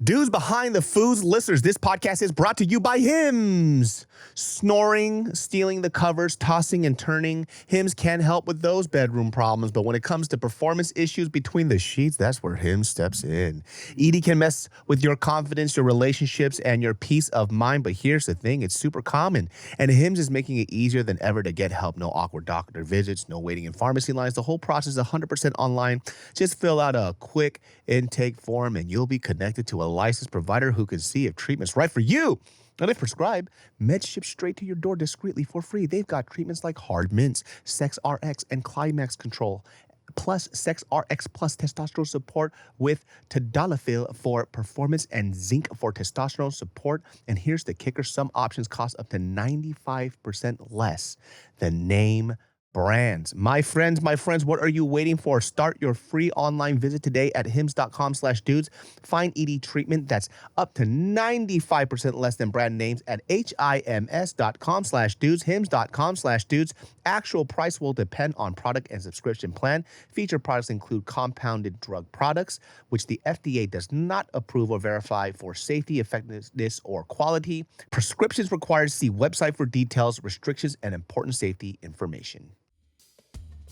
Dudes Behind the Foods listeners, this podcast is brought to you by Hims. Snoring, stealing the covers, tossing and turning. Hims can help with those bedroom problems, but when it comes to performance issues between the sheets, that's where Hims steps in. ED can mess with your confidence, your relationships, and your peace of mind, but here's the thing, it's super common, and Hims is making it easier than ever to get help. No awkward doctor visits, no waiting in pharmacy lines. The whole process is 100% online. Just fill out a quick intake form, and you'll be connected to a licensed provider who can see if treatment's right for you. And if prescribed, meds ship straight to your door discreetly for free. They've got treatments like Hard Mints, Sex RX, and Climax Control, plus Sex RX plus testosterone support with tadalafil for performance and zinc for testosterone support. And here's the kicker. Some options cost up to 95% less than name brands. My friends, what are you waiting for? Start your free online visit today at hims.com/dudes. Find ED treatment that's up to 95% less than brand names at hims.com/dudes, hims.com/dudes. Actual price will depend on product and subscription plan. Featured products include compounded drug products, which the FDA does not approve or verify for safety, effectiveness, or quality. Prescriptions required. See website for details, restrictions, and important safety information.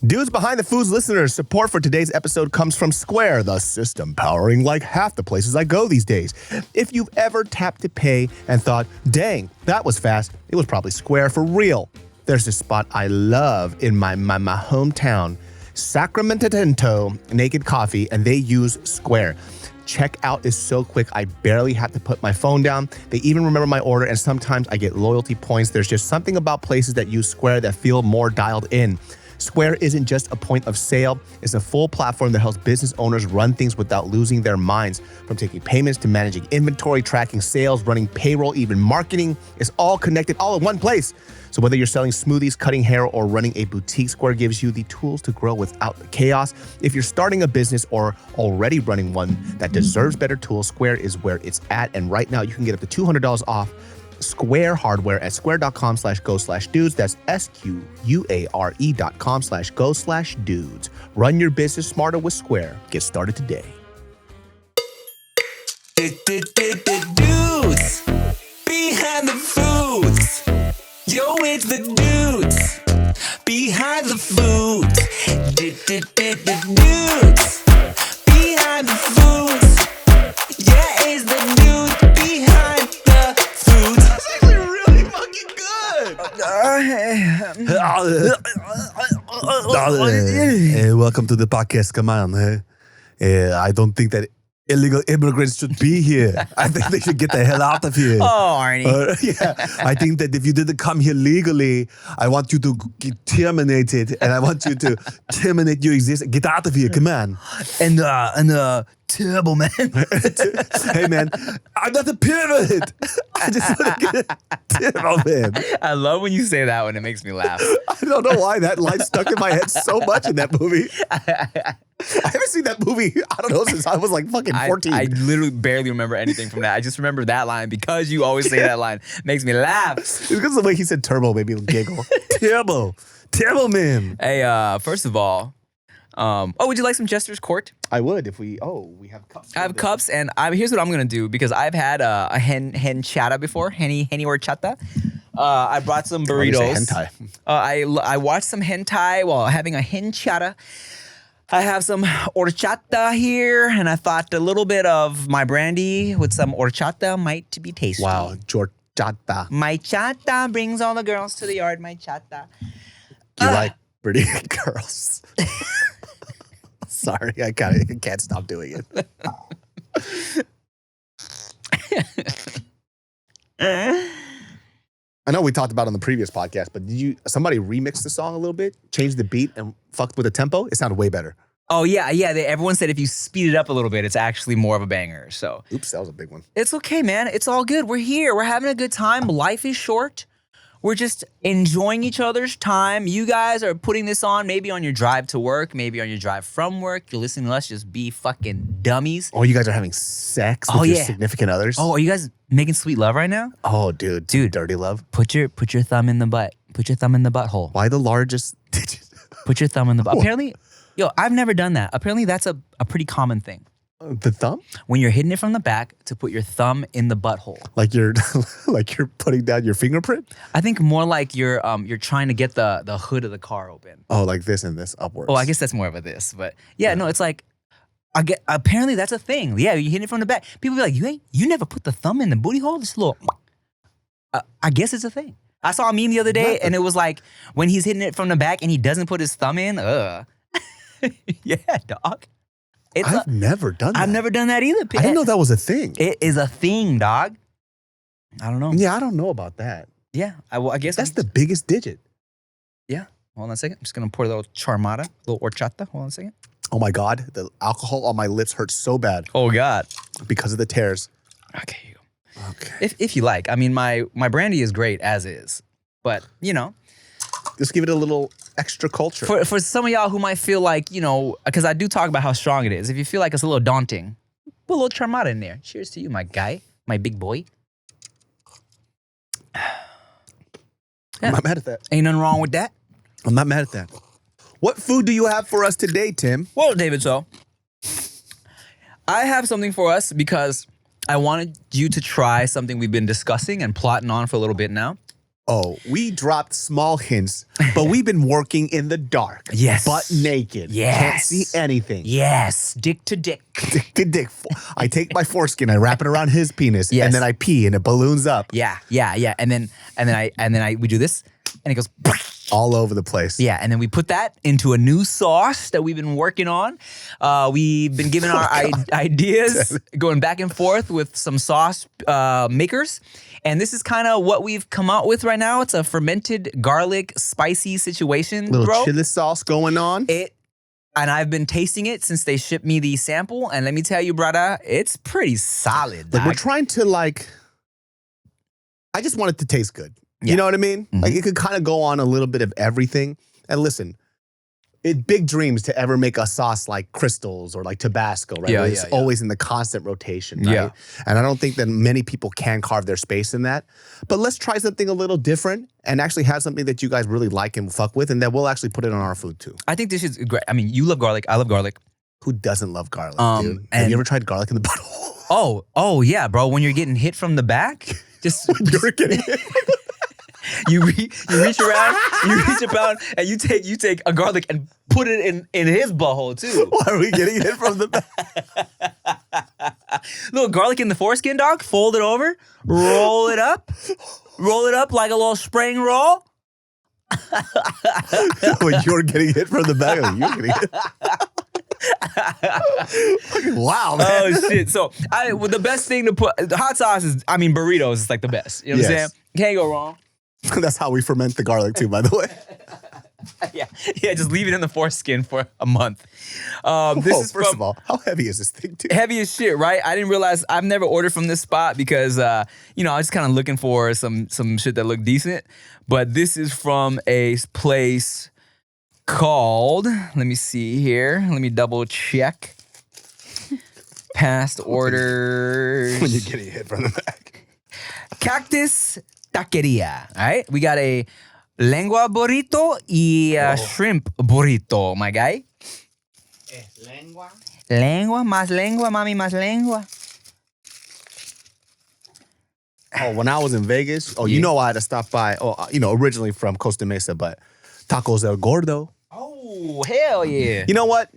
Dudes Behind the Foods listeners, support for today's episode comes from Square, the system powering like half the places I go these days. If you've ever tapped to pay and thought, dang, that was fast, it was probably Square for real. There's this spot I love in my hometown, Sacramento Naked Coffee, and they use Square. Checkout is so quick, I barely have to put my phone down. They even remember my order, and sometimes I get loyalty points. There's just something about places that use Square that feel more dialed in. Square isn't just a point of sale, it's a full platform that helps business owners run things without losing their minds. From taking payments to managing inventory, tracking sales, running payroll, even marketing, it's all connected all in one place. So whether you're selling smoothies, cutting hair, or running a boutique, Square gives you the tools to grow without the chaos. If you're starting a business or already running one that deserves better tools, Square is where it's at. And right now you can get up to $200 off Square hardware at square.com/go/dudes. That's SQUARE.com/go/dudes. Run your business smarter with Square. Get started today. Dudes behind the foods. Yo, it's the dudes behind the foods. Dudes behind the foods. Yeah, it's the dudes behind the foods. That's actually really fucking good. Hey, welcome to the podcast. Come on. I don't think that illegal immigrants should be here. I think they should get the hell out of here. Oh, Arnie. Yeah, I think that if you didn't come here legally, I want you to get terminated, and I want you to terminate your existence. Get out of here, come on. And terrible, man. Hey, man, I'm not a pyramid. I just want to get terrible, man. I love when you say that one. It makes me laugh. I don't know why that line stuck in my head so much in that movie. I haven't seen that movie, I don't know, since I was like fucking 14. I literally barely remember anything from that. I just remember that line because you always say that line. Makes me laugh. It's because of the way he said turbo made me giggle. Terrible. Terrible, man. Hey, first of all, would you like some Jester's Court? I would if we have cups. I have cups, and here's what I'm gonna do because I've had a henchata before, henny horchata. I brought some burritos. Hentai. I watched some hentai while having a henchata. I have some horchata here, and I thought a little bit of my brandy with some horchata might be tasty. Wow, horchata. My chata brings all the girls to the yard. My chata. Do you like pretty girls? Sorry, I can't stop doing it. I know we talked about it on the previous podcast, but did somebody remix the song a little bit, change the beat, and fucked with the tempo? It sounded way better. Oh, yeah. Everyone said if you speed it up a little bit, it's actually more of a banger. So, oops, that was a big one. It's okay, man. It's all good. We're here. We're having a good time. Life is short. We're just enjoying each other's time. You guys are putting this on maybe on your drive to work, maybe on your drive from work. You're listening to us just be fucking dummies. Oh, you guys are having sex with your significant others? Oh, are you guys making sweet love right now? Oh, dude, dirty love. Put your thumb in the butt. Put your thumb in the butthole. Why the largest? Put your thumb in the butt. Apparently, I've never done that. Apparently, that's a pretty common thing. The thumb? When you're hitting it from the back, to put your thumb in the butthole. Like you're putting down your fingerprint? I think more like you're trying to get the hood of the car open. Oh, like this and this upwards. Oh, I guess that's more of a this, but yeah, no, it's like apparently that's a thing. Yeah, you hit it from the back. People be like, you never put the thumb in the booty hole? This little. I guess it's a thing. I saw a meme the other day, and it was like when he's hitting it from the back and he doesn't put his thumb in. Yeah, dog. I've never done that. I've never done that either. I didn't know that was a thing. It is a thing, dog. I don't know. Yeah, I don't know about that. Yeah, I guess that's the biggest digit. Yeah. Hold on a second. I'm just gonna pour a little charmata, a little horchata. Hold on a second. Oh my God, the alcohol on my lips hurts so bad. Oh God. Because of the tears. Okay, here you go. Okay. If you like. I mean, my brandy is great as is, but you know. Just give it a little extra culture. For some of y'all who might feel like, you know, because I do talk about how strong it is. If you feel like it's a little daunting, put a little charmata in there. Cheers to you, my guy, my big boy. Yeah. I'm not mad at that. Ain't nothing wrong with that. I'm not mad at that. What food do you have for us today, Tim? Well, David, so I have something for us because I wanted you to try something we've been discussing and plotting on for a little bit now. Oh, we dropped small hints, but we've been working in the dark. Yes. Butt naked. Yes. Can't see anything. Yes. Dick to dick. Dick to dick. I take my foreskin, I wrap it around his penis, Yes. and then I pee and it balloons up. Yeah. And then we do this and it goes all over the place. Yeah, and then we put that into a new sauce that we've been working on. We've been giving our ideas, going back and forth with some sauce makers. And this is kind of what we've come out with right now. It's a fermented garlic spicy situation, little chili sauce going on. And I've been tasting it since they shipped me the sample. And let me tell you, brother, it's pretty solid. Like we're trying to I just want it to taste good. You know what I mean? Mm-hmm. Like it could kind of go on a little bit of everything. And listen, big dreams to ever make a sauce like Crystals or like Tabasco, right? Yeah, it's always in the constant rotation, right? Yeah. And I don't think that many people can carve their space in that. But let's try something a little different and actually have something that you guys really like and fuck with, and that we'll actually put it on our food too. I think this is great. I mean, you love garlic. I love garlic. Who doesn't love garlic, dude? And have you ever tried garlic in the butthole? Oh yeah, bro. When you're getting hit from the back, you're getting hit. You reach around, and you take a garlic and put it in his butthole too. Why are we getting hit from the back? Little garlic in the foreskin, dog. Fold it over, roll it up like a little spring roll. When you're getting hit from the back, you're getting hit. Wow, man. Oh shit! So the best thing to put the hot sauce is, I mean, burritos is like the best. You know what I'm saying? Can't go wrong. That's how we ferment the garlic too, by the way. Yeah. Just leave it in the foreskin for a month. First of all, how heavy is this thing, dude? Heavy as shit, right? I didn't realize I've never ordered from this spot because I was kind of looking for some shit that looked decent. But this is from a place called, let me see here. Let me double check. Past orders. When you're getting hit from the back. Cactus Taqueria. All right. We got a lengua burrito y a shrimp burrito, my guy. Lengua. Lengua, más lengua, mami, más lengua. Oh, when I was in Vegas, you know I had to stop by, originally from Costa Mesa, but Tacos El Gordo. Oh, hell yeah. You know what?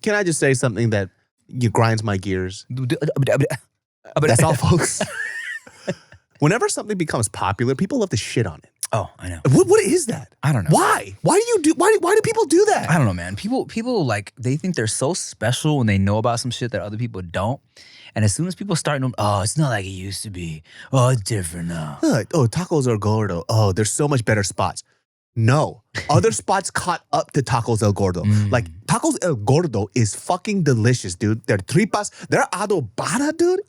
Can I just say something that grinds my gears? That's all, folks. Whenever something becomes popular, people love to shit on it. Oh, I know. What is that? I don't know. Why? Why do people do that? I don't know, man. People like, they think they're so special when they know about some shit that other people don't. And as soon as people start knowing, it's not like it used to be. Oh, it's different now. Tacos El Gordo. Oh, there's so much better spots. No. Other spots caught up to Tacos El Gordo. Like, Tacos El Gordo is fucking delicious, dude. Their tripas, their adobada, dude,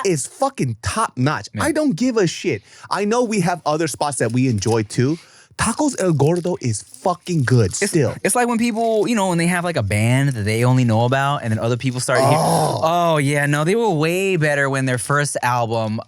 is fucking top notch. Yeah. I don't give a shit. I know we have other spots that we enjoy too. Tacos El Gordo is fucking good still. It's like when people, when they have like a band that they only know about and then other people start hearing, oh yeah, no, they were way better when their first album,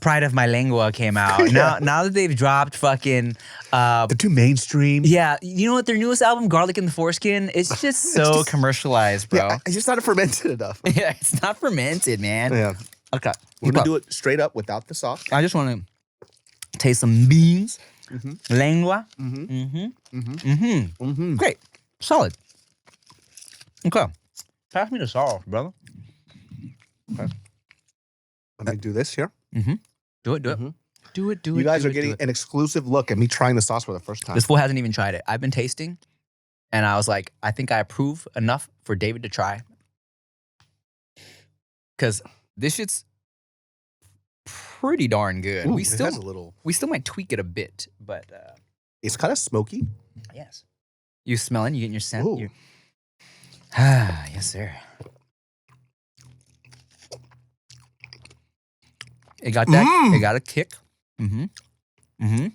Pride of My Lengua came out. Now that they've dropped fucking They're too mainstream. yeah, you know what? Their newest album, Garlic in the Foreskin, it's just so commercialized, bro. Yeah, it's just not fermented enough. Yeah, it's not fermented, man. Yeah. Okay. We're gonna do it straight up without the sauce. I just want to taste some beans, lengua. Great, solid. Okay, pass me the sauce, brother. Okay. Let me do this here. Do it. Do it. You guys are getting an exclusive look at me trying the sauce for the first time. This fool hasn't even tried it. I've been tasting, and I was like, I think I approve enough for David to try. Because this shit's pretty darn good. Ooh, we it still has a little. we still might tweak it a bit, but It's kind of smoky. yes. You smelling? You getting your scent? Ooh. Yes, sir. It got that. It got a kick. You see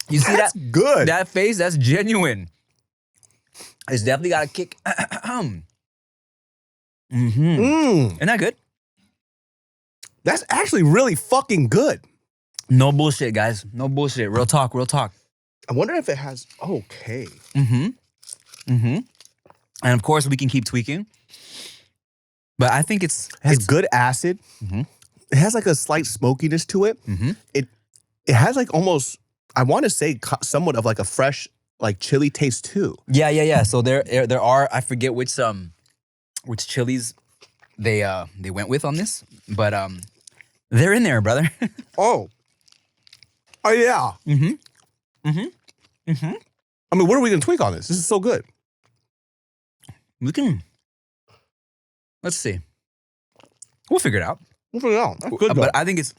That's that? good. That face? That's genuine. It's definitely got a kick. Isn't that good? That's actually really fucking good. No bullshit, guys. No bullshit. Real talk. Real talk. I wonder if it has. Okay. And of course, we can keep tweaking. But I think It has good acid. It has like a slight smokiness to it. It has like almost, I want to say somewhat of like a fresh like chili taste too. Yeah. So there are, I forget which chilies they went with on this, but they're in there, brother. Oh yeah. I mean, what are we gonna tweak on this? This is so good. Let's see. We'll figure it out. We'll figure it out. That's good, though. But I think it's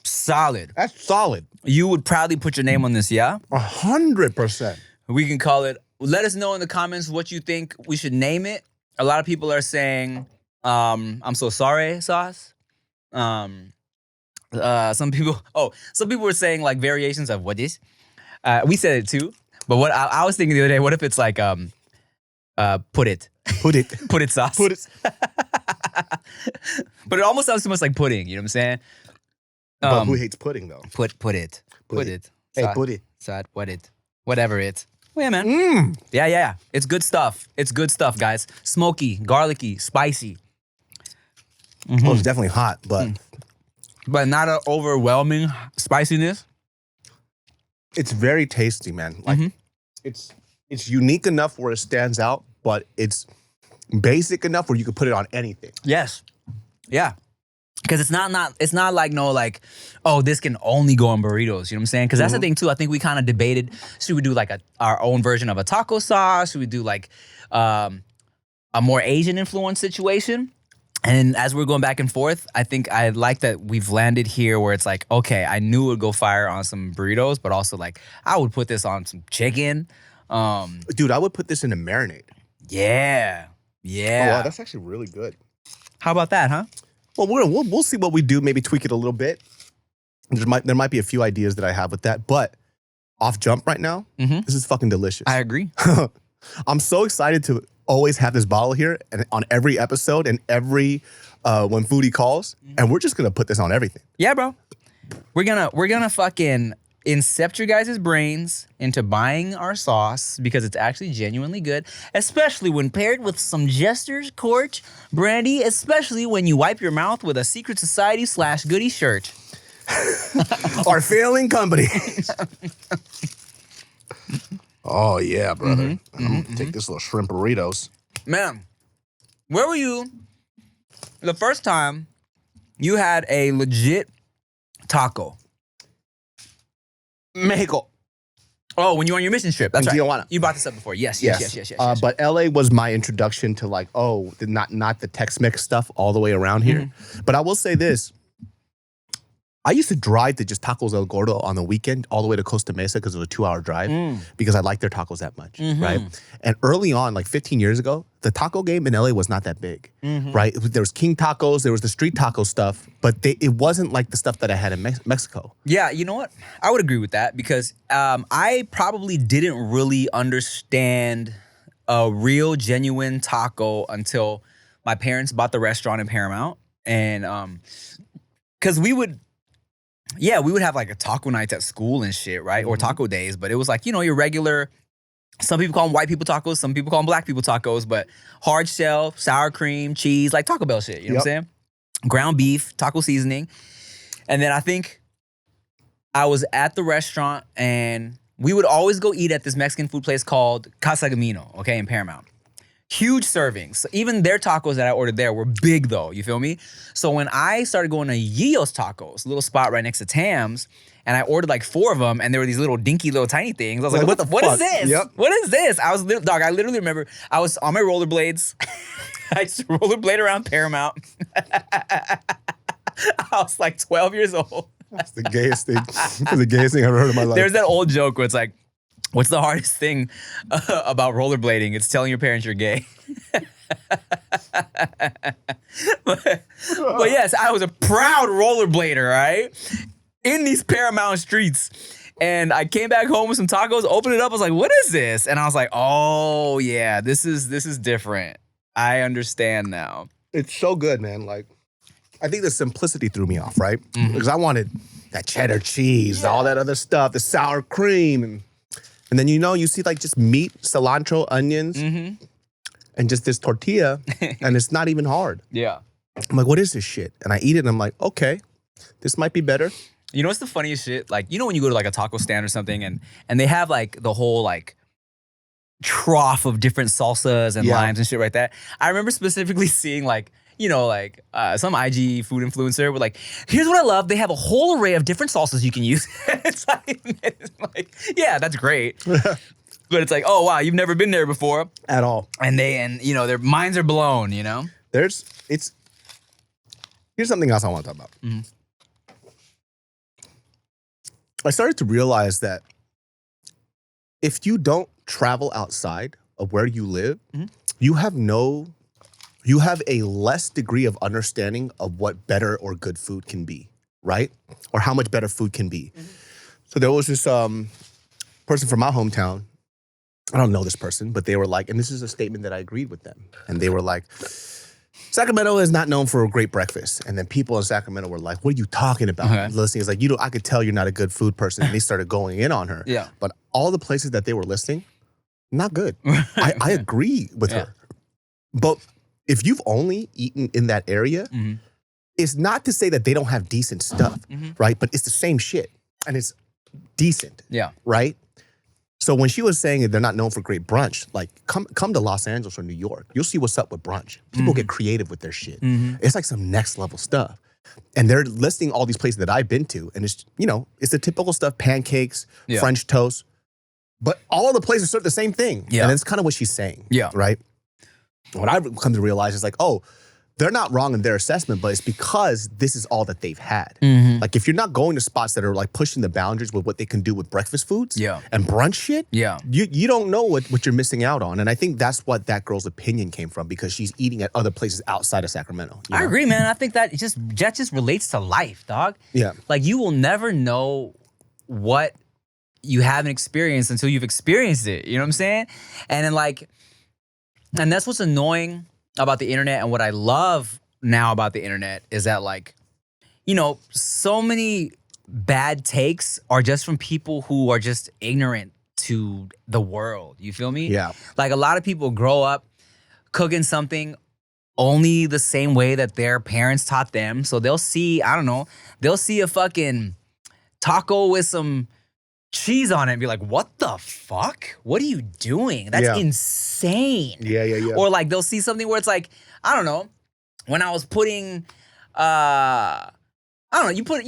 solid. That's solid. You would proudly put your name on this, yeah? 100%. We can call it. Let us know in the comments what you think we should name it. A lot of people are saying, I'm so sorry sauce. Some people were saying like variations of what is. We said it too. But what I was thinking the other day, what if it's like put it sauce. Put it. But it almost sounds too much like pudding, you know what I'm saying? But who hates pudding though? Put it. Hey, put it. Sad, what it. Whatever it. Well, yeah, man. Yeah. It's good stuff. It's good stuff, guys. Smoky, garlicky, spicy. Well, it's definitely hot, but But not an overwhelming spiciness. it's very tasty, man. Like it's unique enough where it stands out, but it's basic enough where you could put it on anything. Yes. Yeah. Because it's not like oh, this can only go on burritos. You know what I'm saying? Because that's the thing too. I think we kind of debated, should we do like our own version of a taco sauce? Should we do like a more Asian influence situation? And as we're going back and forth, I think I like that we've landed here where it's like, okay, I knew it would go fire on some burritos, but also like I would put this on some chicken. Dude, I would put this in a marinade. Yeah. Oh, wow, that's actually really good. How about that, huh? Well, we'll see what we do. Maybe tweak it a little bit. There might be a few ideas that I have with that, but off jump right now, this is fucking delicious. I agree. I'm so excited to always have this bottle here and on every episode and every when Foodie calls, and we're just gonna put this on everything. Yeah, bro. We're gonna fucking incept your guys' brains into buying our sauce because it's actually genuinely good, especially when paired with some Jester's Corch Brandy, especially when you wipe your mouth with a Secret Society / Goody shirt. Our failing company. Oh yeah, brother. Take this little shrimp burritos. Man, where were you the first time you had a legit taco? Mexico. Oh, when you were on your mission trip. That's In right. Tijuana. You brought this up before. Yes. But LA was my introduction to like, not the Tex-Mex stuff all the way around here. But I will say this. I used to drive to just Tacos El Gordo on the weekend all the way to Costa Mesa because it was a 2-hour drive because I liked their tacos that much, right? And early on, like 15 years ago, the taco game in LA was not that big, right? There was King Tacos, there was the street taco stuff, but it wasn't like the stuff that I had in Mexico. Yeah, you know what? I would agree with that because I probably didn't really understand a real, genuine taco until my parents bought the restaurant in Paramount. And because we would have like a taco nights at school and shit, right? Or taco days, but it was like, your regular, some people call them white people tacos, some people call them black people tacos, but hard shell, sour cream, cheese, like Taco Bell shit, you know what I'm saying? Ground beef, taco seasoning. And then I think I was at the restaurant and we would always go eat at this Mexican food place called Casa Gamino, okay, in Paramount. Huge servings. So even their tacos that I ordered there were big though, you feel me? So when I started going to Yio's Tacos, a little spot right next to Tam's, and I ordered like 4 of them, and there were these little dinky little tiny things. I was like, what is this? Yep. What is this? I literally remember I was on my rollerblades. I used to rollerblade around Paramount. I was like 12 years old. That's the gayest thing. That's the gayest thing I've ever heard in my life. There's that old joke where it's like, what's the hardest thing about rollerblading? It's telling your parents you're gay. but yes, I was a proud rollerblader, right? In these Paramount streets. And I came back home with some tacos, opened it up, I was like, what is this? And I was like, oh yeah, this is different. I understand now. It's so good, man. Like, I think the simplicity threw me off, right? Because I wanted that cheddar cheese, all that other stuff, the sour cream. And then, you see like just meat, cilantro, onions, and just this tortilla, and it's not even hard. Yeah. I'm like, what is this shit? And I eat it, and I'm like, okay, this might be better. You know what's the funniest shit? Like, when you go to like a taco stand or something, and they have like the whole like trough of different salsas and limes and shit like that. I remember specifically seeing like, some IG food influencer with like, here's what I love. They have a whole array of different salsas you can use. it's like, yeah, that's great. But it's like, oh wow, you've never been there before At all. and their minds are blown. Here's something else I want to talk about. I started to realize that if you don't travel outside of where you live, you have a less degree of understanding of what better or good food can be, right? Or how much better food can be. So there was this person from my hometown. I don't know this person, but they were like, and this is a statement that I agreed with them. And they were like, Sacramento is not known for a great breakfast. And then people in Sacramento were like, what are you talking about? Okay. Listening is like, I could tell you're not a good food person. And they started going in on her. Yeah. But all the places that they were listing, not good. I agree with her. But if you've only eaten in that area, it's not to say that they don't have decent stuff, right? But it's the same shit. And it's decent, right? So when she was saying that they're not known for great brunch, like come to Los Angeles or New York, you'll see what's up with brunch. People get creative with their shit. It's like some next level stuff. And they're listing all these places that I've been to. And it's, it's the typical stuff, pancakes, French toast. But all of the places serve the same thing. Yeah. And that's kind of what she's saying, right? What I've come to realize is like, oh, they're not wrong in their assessment, but it's because this is all that they've had. Like if you're not going to spots that are like pushing the boundaries with what they can do with breakfast foods and brunch shit, you don't know what you're missing out on. And I think that's what that girl's opinion came from, because she's eating at other places outside of Sacramento. I agree, man. I think that just relates to life, dog. Yeah. Like you will never know what you haven't experienced until you've experienced it. You know what I'm saying? And then and that's what's annoying about the internet, and what I love now about the internet is that so many bad takes are just from people who are just ignorant to the world. You feel me? Yeah. Like a lot of people grow up cooking something only the same way that their parents taught them. So they'll see, they'll see a fucking taco with some cheese on it and be like, what the fuck? What are you doing? That's insane. Yeah. Or like they'll see something where it's like, when I was putting, you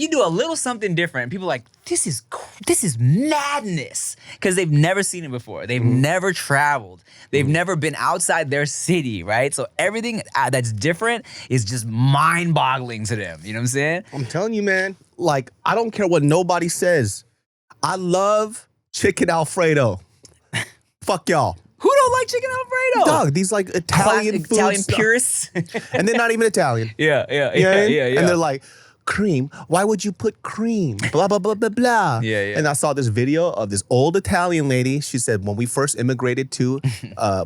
do a little something different. People are like, this is madness. Because they've never seen it before. They've never traveled. They've never been outside their city, right? So everything that's different is just mind-boggling to them. You know what I'm saying? I'm telling you, man, like, I don't care what nobody says. I love chicken Alfredo. Fuck y'all. Who don't like chicken Alfredo? Dog, these like Italian food Italian stuff. purists. And they're not even Italian. Yeah. And they're like, cream? Why would you put cream? Blah, blah, blah, blah, blah. Yeah. And I saw this video of this old Italian lady. She said when we first immigrated to,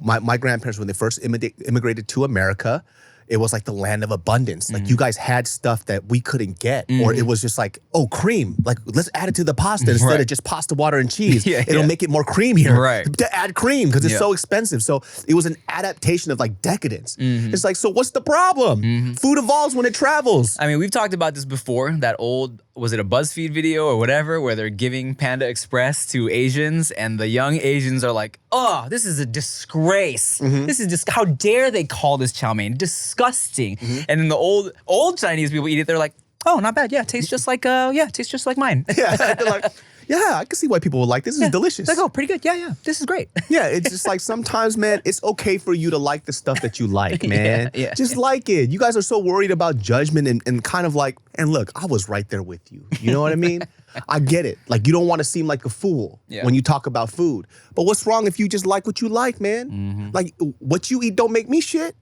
my grandparents, when they first immigrated to America, it was like the land of abundance. Like you guys had stuff that we couldn't get, or it was just like, oh, cream. Like let's add it to the pasta instead of just pasta, water, and cheese. It'll make it more creamier. Right. To add cream because it's so expensive. So it was an adaptation of like decadence. It's like, so what's the problem? Food evolves when it travels. I mean, we've talked about this before. That old, was it a BuzzFeed video or whatever, where they're giving Panda Express to Asians, and the young Asians are like, oh, this is a disgrace. This is just, how dare they call this chow mein? Disgusting. And then the old Chinese people eat it, they're like, oh, not bad. Yeah, tastes just like tastes just like mine. Yeah, they're like, yeah, I can see why people would like this. This is delicious. It's like, oh, pretty good. Yeah, this is great. Yeah, it's just like sometimes, man, it's okay for you to like the stuff that you like, man. Just like it. You guys are so worried about judgment and kind of like, and look, I was right there with you. You know what I mean? I get it. Like, you don't want to seem like a fool when you talk about food. But what's wrong if you just like what you like, man? Like, what you eat don't make me shit.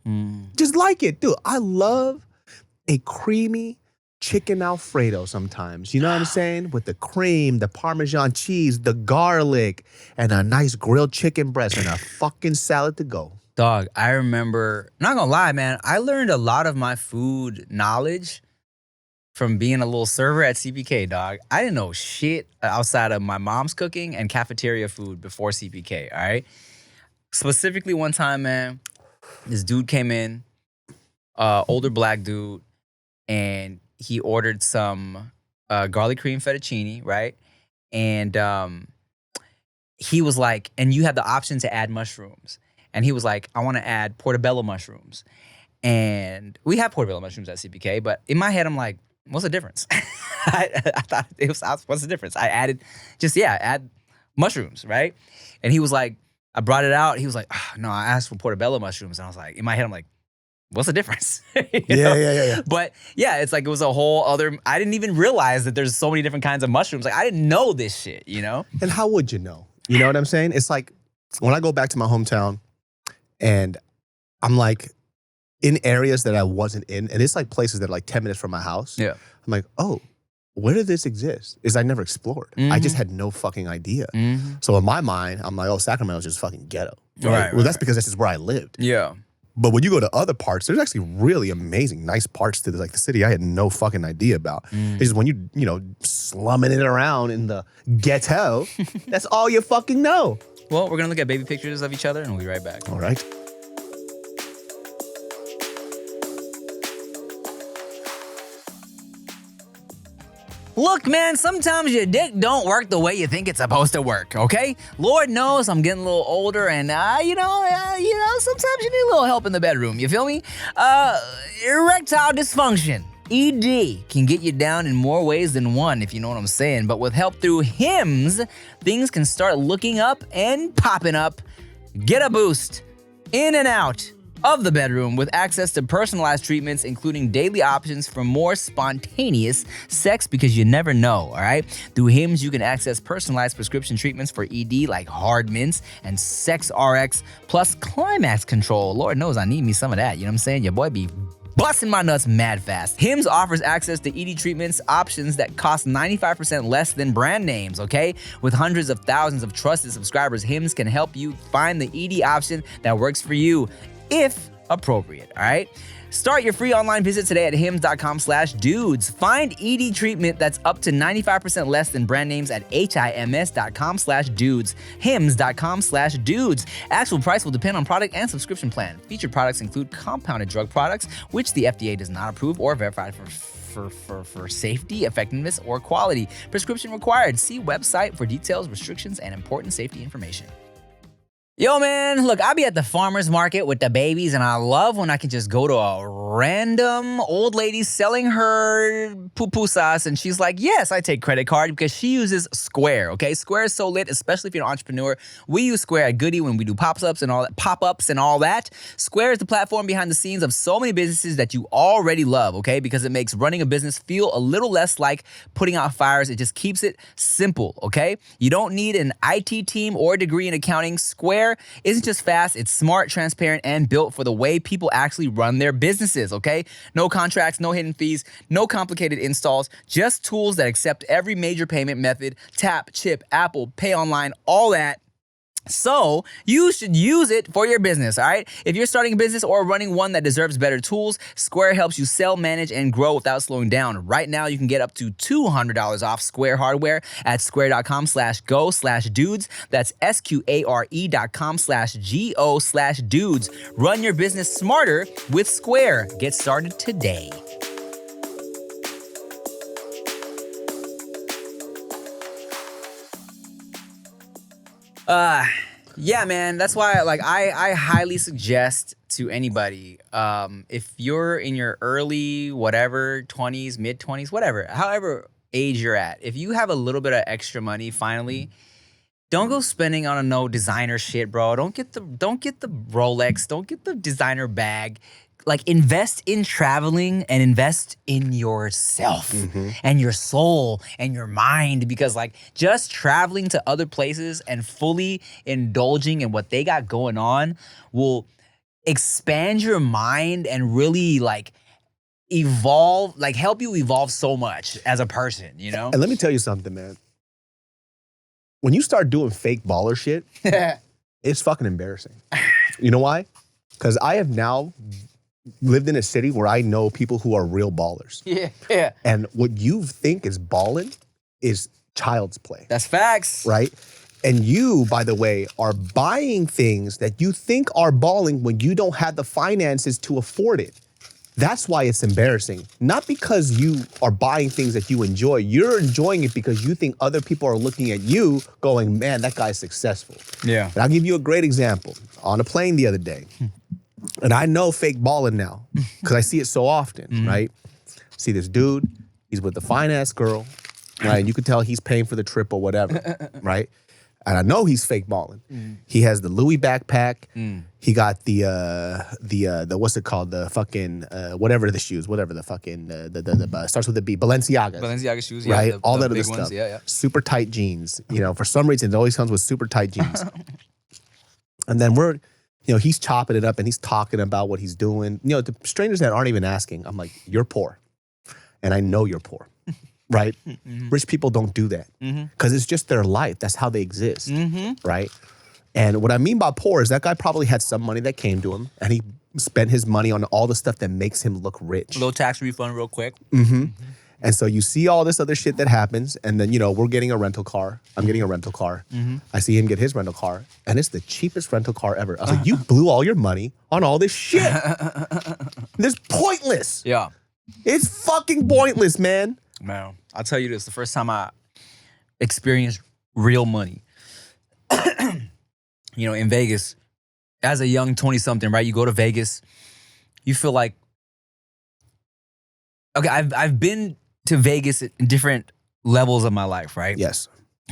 Just like it. Dude, I love a creamy chicken Alfredo sometimes. You know what I'm saying? With the cream, the Parmesan cheese, the garlic, and a nice grilled chicken breast and a fucking salad to go. Dog, I remember, not gonna lie, man, I learned a lot of my food knowledge from being a little server at CPK, dog. I didn't know shit outside of my mom's cooking and cafeteria food before CPK, all right? Specifically one time, man, this dude came in, older black dude, and he ordered some garlic cream fettuccine, right? And he was like, and you had the option to add mushrooms. And he was like, I want to add portobello mushrooms. And we have portobello mushrooms at CPK, but in my head, I'm like, what's the difference? I thought it was, what's the difference? I added, add mushrooms, right? And he was like, I brought it out. He was like, oh, no, I asked for portobello mushrooms. And I was like, in my head, I'm like, what's the difference? Yeah. But yeah, it's like it was a whole other, I didn't even realize that there's so many different kinds of mushrooms. Like, I didn't know this shit, you know? And how would you know? You know what I'm saying? It's like when I go back to my hometown and I'm like in areas that I wasn't in, and it's like places that are like 10 minutes from my house. Yeah. I'm like, oh, where did this exist? Is I never explored. I just had no fucking idea. So in my mind, I'm like, oh, Sacramento's just fucking ghetto. Right? Well, that's because that's just where I lived. Yeah. But when you go to other parts, there's actually really amazing, nice parts to like the city I had no fucking idea about. It's just when you know, slumming it around in the ghetto, that's all you fucking know. Well, we're gonna look at baby pictures of each other and we'll be right back. All right. Look, man, sometimes your dick don't work the way you think it's supposed to work, okay? Lord knows I'm getting a little older and, sometimes you need a little help in the bedroom, you feel me? Erectile dysfunction, ED, can get you down in more ways than one, if you know what I'm saying. But with help through Hims, things can start looking up and popping up. Get a boost in and out of the bedroom with access to personalized treatments, including daily options for more spontaneous sex, because you never know, all right? Through Hims, you can access personalized prescription treatments for ED like Hard Mints and Sex RX, plus climax control. Lord knows I need me some of that, you know what I'm saying? Your boy be busting my nuts mad fast. Hims offers access to ED treatments options that cost 95% less than brand names, okay? With hundreds of thousands of trusted subscribers, Hims can help you find the ED option that works for you, if appropriate, all right? Start your free online visit today at hims.com/dudes. Find ED treatment that's up to 95% less than brand names at hims.com/dudes. hims.com/dudes. Actual price will depend on product and subscription plan. Featured products include compounded drug products, which the FDA does not approve or verify for safety, effectiveness, or quality. Prescription required. See website for details, restrictions, and important safety information. Yo, man, look, I be at the farmer's market with the babies, and I love when I can just go to a random old lady selling her pupusas, and she's like, yes, I take credit card, because she uses Square, okay? Square is so lit, especially if you're an entrepreneur. We use Square at Goody when we do pop-ups and all that. Square is the platform behind the scenes of so many businesses that you already love, okay? Because it makes running a business feel a little less like putting out fires. It just keeps it simple, okay? You don't need an IT team or a degree in accounting. Square isn't just fast, it's smart, transparent, and built for the way people actually run their businesses, okay? No contracts, no hidden fees, no complicated installs, just tools that accept every major payment method, tap, chip, Apple, pay online, all that. So you should use it for your business, all right? If you're starting a business or running one that deserves better tools, Square helps you sell, manage, and grow without slowing down. Right now, you can get up to $200 off Square hardware at square.com/go/dudes. That's SQARE.com/GO/dudes. Run your business smarter with Square. Get started today. Yeah, man. That's why, like, I highly suggest to anybody, if you're in your early, whatever, 20s, mid 20s, whatever, however age you're at, if you have a little bit of extra money, finally, don't go spending on no designer shit, bro. Don't get the Rolex. Don't get the designer bag. Like, invest in traveling and invest in yourself and your soul and your mind, because like just traveling to other places and fully indulging in what they got going on will expand your mind and really like evolve, like help you evolve so much as a person, you know? And let me tell you something, man. When you start doing fake baller shit, it's fucking embarrassing. You know why? Because I have now lived in a city where I know people who are real ballers. Yeah. And what you think is balling is child's play. That's facts. Right? And you, by the way, are buying things that you think are balling when you don't have the finances to afford it. That's why it's embarrassing. Not because you are buying things that you enjoy. You're enjoying it because you think other people are looking at you going, man, that guy's successful. Yeah. And I'll give you a great example. On a plane the other day, and I know fake balling now because I see it so often, right? See this dude, he's with the fine-ass girl, right? You could tell he's paying for the trip or whatever, right? And I know he's fake balling. He has the Louis backpack. He got the what's it called? The fucking whatever the shoes, whatever the fucking the starts with the B, Balenciagas. Balenciaga shoes, yeah. Right? All the that other big stuff. ones, yeah. Super tight jeans. You know, for some reason it always comes with super tight jeans. And then he's chopping it up and he's talking about what he's doing. You know, to strangers that aren't even asking, I'm like, you're poor. And I know you're poor, right? Rich people don't do that because it's just their life. That's how they exist, right? And what I mean by poor is that guy probably had some money that came to him and he spent his money on all the stuff that makes him look rich. A little tax refund real quick. And so you see all this other shit that happens, and then, we're getting a rental car. I'm getting a rental car. I see him get his rental car, and it's the cheapest rental car ever. I was like, you blew all your money on all this shit. This is pointless. Yeah. It's fucking pointless, man. Man, I'll tell you this. The first time I experienced real money, in Vegas, as a young 20-something, right? You go to Vegas, you feel like, okay, I've been to Vegas in different levels of my life, right? Yes.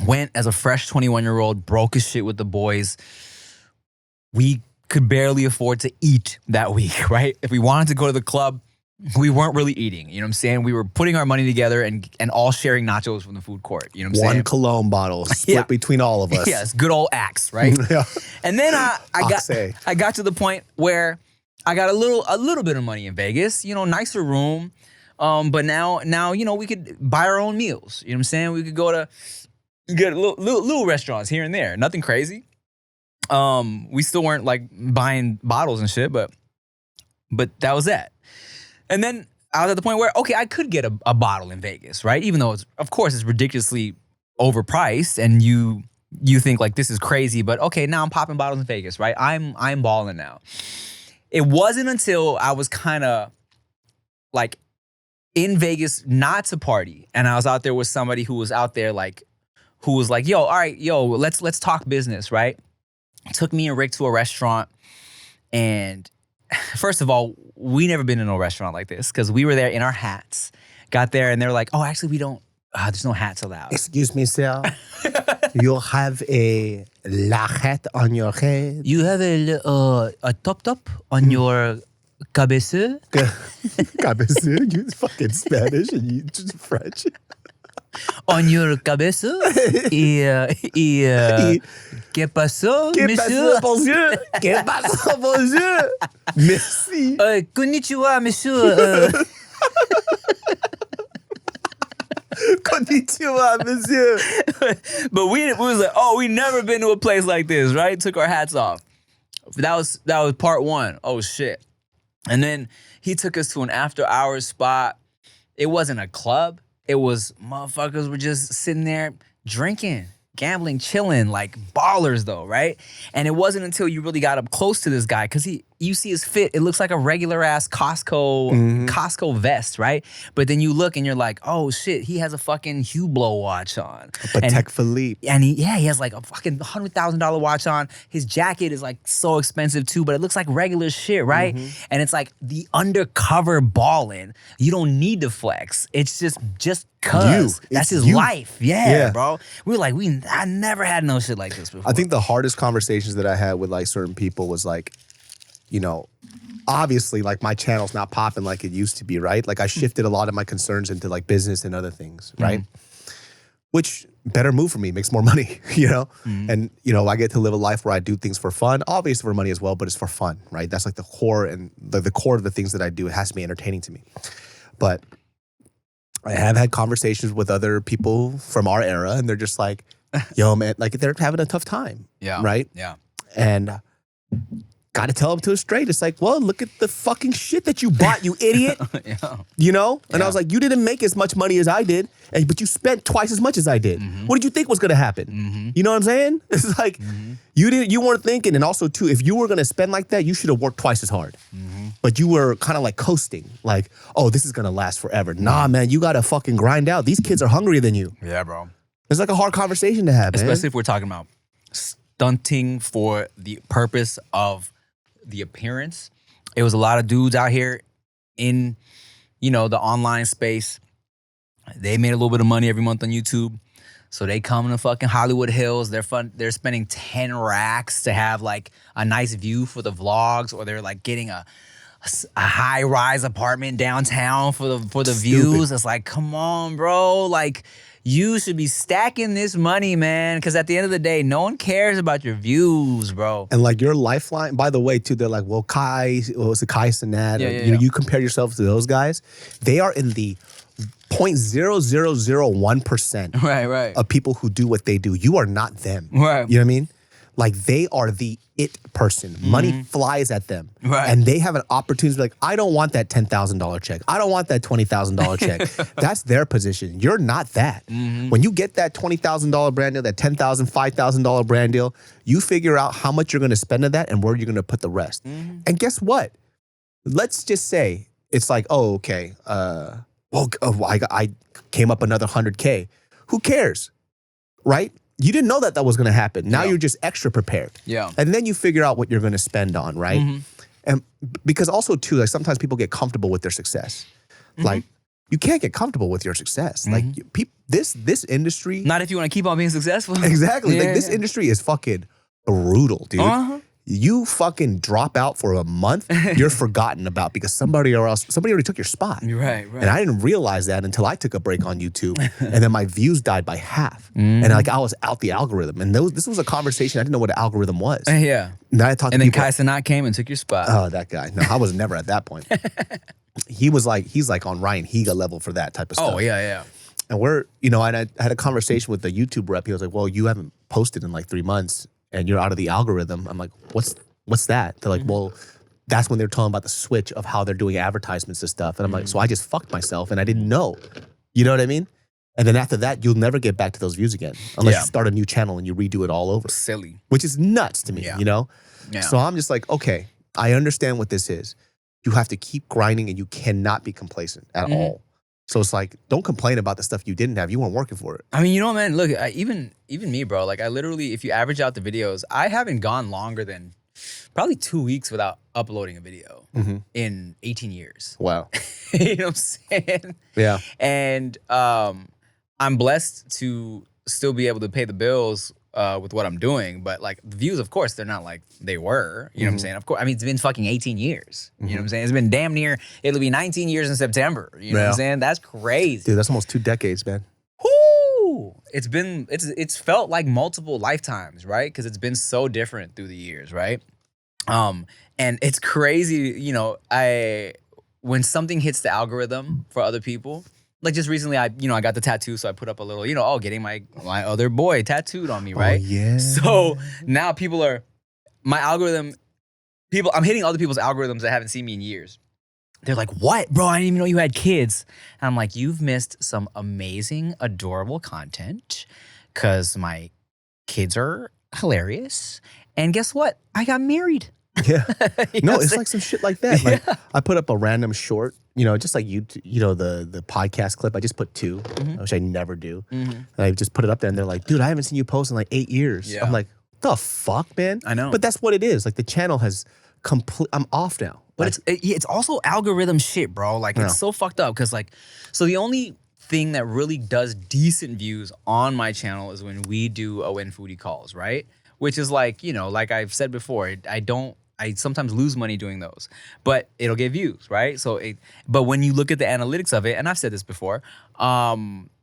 Went as a fresh 21-year-old, broke as shit with the boys. We could barely afford to eat that week, right? If we wanted to go to the club, we weren't really eating. You know what I'm saying? We were putting our money together and all sharing nachos from the food court. You know what I'm saying? One cologne bottle split between all of us. Yes, good old Axe, right? Yeah. And then I got to the point where I got a little bit of money in Vegas, nicer room. But now, we could buy our own meals. You know what I'm saying? We could go to get little restaurants here and there. Nothing crazy. We still weren't like buying bottles and shit, but that was that. And then I was at the point where, okay, I could get a bottle in Vegas, right? Even though of course it's ridiculously overpriced and you think like this is crazy, but okay, now I'm popping bottles in Vegas, right? I'm balling now. It wasn't until I was kind of like in Vegas, not to party, and I was out there with somebody who was out there who was like, yo, all right, let's talk business, right? Took me and Rick to a restaurant, and first of all, we never been in a restaurant like this because we were there in our hats. Got there and they're like, oh, actually we don't, there's no hats allowed. Excuse me, sir. You have a la hat on your head. You have a top on your cabeza. Cabeza? You fucking Spanish and you just French. On your cabeza. ¿Qué pasó, monsieur? Bonjour? ¿Qué pasó, bonjour? Merci. Konnichiwa, monsieur. Konnichiwa, monsieur. but we was like, oh, we never been to a place like this, right? Took our hats off. That was part one. Oh shit. And then he took us to an after hours spot. It wasn't a club. It was motherfuckers were just sitting there drinking, gambling, chilling, like ballers though, right? And it wasn't until you really got up close to this guy, because you see his fit, it looks like a regular ass Costco vest, right? But then you look and you're like, oh shit, he has a fucking Hublot watch on. Patek Philippe. And he has like a fucking $100,000 watch on. His jacket is like so expensive too, but it looks like regular shit, right? And it's like the undercover balling. You don't need to flex. It's just cause. That's his life. Yeah, bro. We were like, I never had no shit like this before. I think the hardest conversations that I had with like certain people was like, you know, obviously like my channel's not popping like it used to be, right? Like I shifted a lot of my concerns into like business and other things, right? Which better move for me, makes more money, you know? And, you know, I get to live a life where I do things for fun, obviously for money as well, but it's for fun, right? That's like the core and the core of the things that I do. It has to be entertaining to me. But I have had conversations with other people from our era and they're just like, yo, man, like they're having a tough time, right? Yeah. And got to tell them to it straight. It's like, well, look at the fucking shit that you bought, you idiot. You know? And I was like, you didn't make as much money as I did, but you spent twice as much as I did. What did you think was going to happen? You know what I'm saying? It's like, you weren't thinking. And also, too, if you were going to spend like that, you should have worked twice as hard. But you were kind of like coasting. Like, oh, this is going to last forever. Nah, man, you got to fucking grind out. These kids are hungrier than you. Yeah, bro. It's like a hard conversation to have, especially if we're talking about stunting for the purpose of the appearance. It was a lot of dudes out here in, you know, the online space. They made a little bit of money every month on YouTube. So they come to fucking Hollywood Hills. They're spending 10 racks to have like a nice view for the vlogs, or they're like getting a high-rise apartment downtown for the views. It's like, come on, bro. Like, you should be stacking this money, man, because at the end of the day, no one cares about your views, bro. And like your lifeline, by the way, too, they're like, well, Kai Cenat, you compare yourself to those guys. They are in the 0.0001% right. of people who do what they do. You are not them. Right. You know what I mean? Like they are the it person. Money flies at them. Right. And they have an opportunity to be like, I don't want that $10,000 check. I don't want that $20,000 check. That's their position. You're not that. When you get that $20,000 brand deal, that $10,000, $5,000 brand deal, you figure out how much you're going to spend on that and where you're going to put the rest. And guess what? Let's just say it's like, oh, okay. I came up another 100K. Who cares? Right? You didn't know that was going to happen. Now you're just extra prepared. Yeah. And then you figure out what you're going to spend on, right? And because also too, like sometimes people get comfortable with their success. Like you can't get comfortable with your success. Like this industry. Not if you want to keep on being successful. Exactly. Like this industry is fucking brutal, dude. You fucking drop out for a month, you're forgotten about because somebody already took your spot. Right. And I didn't realize that until I took a break on YouTube, and then my views died by half. And like I was out the algorithm, and this was a conversation I didn't know what an algorithm was. Yeah. Now I talked to then people. Kai Cenat came and took your spot. Oh, that guy. No, I was never at that point. He's like on Ryan Higa level for that type of stuff. Oh yeah. And and I had a conversation with the YouTube rep. He was like, "Well, you haven't posted in like 3 months." And you're out of the algorithm. I'm like, what's that? They're like, well, that's when they're talking about the switch of how they're doing advertisements and stuff. And I'm like, so I just fucked myself and I didn't know. You know what I mean? And then after that, you'll never get back to those views again unless you start a new channel and you redo it all over. Silly. Which is nuts to me, you know? Yeah. So I'm just like, okay, I understand what this is. You have to keep grinding and you cannot be complacent at all. So it's like, don't complain about the stuff you didn't have. You weren't working for it. I mean, you know, man, look, even me, bro, like I literally, if you average out the videos, I haven't gone longer than probably 2 weeks without uploading a video in 18 years. Wow. You know what I'm saying? Yeah. And I'm blessed to still be able to pay the bills with what I'm doing. But like the views, of course, they're not like they were. You know what I'm saying? Of course, I mean, it's been fucking 18 years. You know what I'm saying? It's been damn near, it'll be 19 years in September. You know what I'm saying? That's crazy. Dude, that's almost 2 decades, man. Whoo! It's felt like multiple lifetimes, right? Because it's been so different through the years, right? And it's crazy, you know, when something hits the algorithm for other people, like just recently, I got the tattoo, so I put up a little, getting my other boy tattooed on me, right? Oh, yeah. So now I'm hitting other people's algorithms that haven't seen me in years. They're like, what? Bro, I didn't even know you had kids. And I'm like, you've missed some amazing, adorable content because my kids are hilarious. And guess what? I got married. Yeah. You No, know it's what like some shit like that. Like I put up a random short, just like the podcast clip. I just put 2, which I never do. And I just put it up there and they're like, dude, I haven't seen you post in like 8 years. Yeah. I'm like, the fuck, man? I know. But that's what it is. Like the channel has I'm off now. But it's also algorithm shit, bro. Like it's so fucked up because so the only thing that really does decent views on my channel is when we do ON Foodie calls, right? Which is like I've said before, I sometimes lose money doing those, but it'll get views, right? But when you look at the analytics of it, and I've said this before, 80%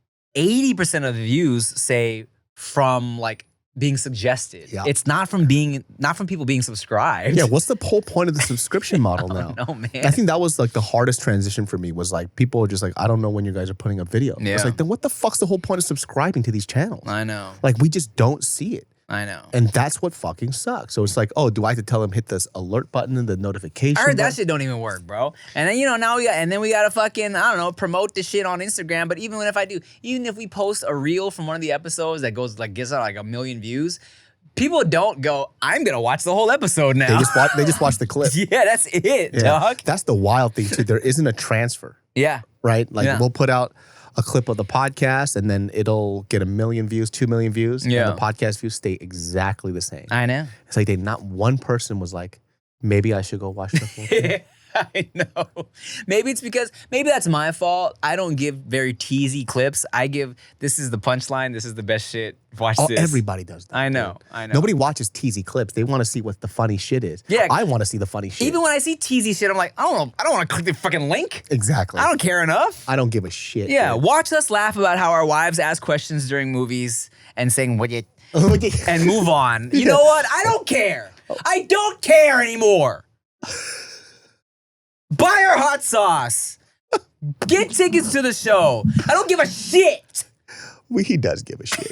of the views say from like being suggested. Yeah. It's not from people being subscribed. Yeah, what's the whole point of the subscription model now? No, man. I think that was like the hardest transition for me was like people are just like, I don't know when you guys are putting up video. Yeah. It's like, then what the fuck's the whole point of subscribing to these channels? I know. Like we just don't see it. I know. And that's what fucking sucks. So it's like, oh, do I have to tell them hit this alert button and the notification? I heard that button? shit don't even work, bro. And then now we gotta fucking promote this shit on Instagram. But even if we post a reel from one of the episodes that gets out like 1 million views, people don't go, I'm gonna watch the whole episode now. They just watch the clip. Yeah, that's it, dog. That's the wild thing too. There isn't a transfer, Yeah. right? Like Yeah. we'll put out a clip of the podcast and then it'll get 1 million views, 2 million views. Yeah. And the podcast views stay exactly the same. I know. It's like not one person was like, maybe I should go watch the full thing. I know. Maybe that's my fault. I don't give very teasy clips. I give, this is the punchline. This is the best shit. Watch this. Everybody does that. I know. dude. I know. Nobody watches teasy clips. They want to see what the funny shit is. Yeah. I want to see the funny shit. Even when I see teasy shit, I'm like, I don't want to click the fucking link. Exactly. I don't care enough. I don't give a shit. Yeah, dude. watch us laugh about how our wives ask questions during movies and saying, what you, and move on. You know what? I don't care. I don't care anymore. Buy our hot sauce. Get tickets to the show. I don't give a shit. He does give a shit.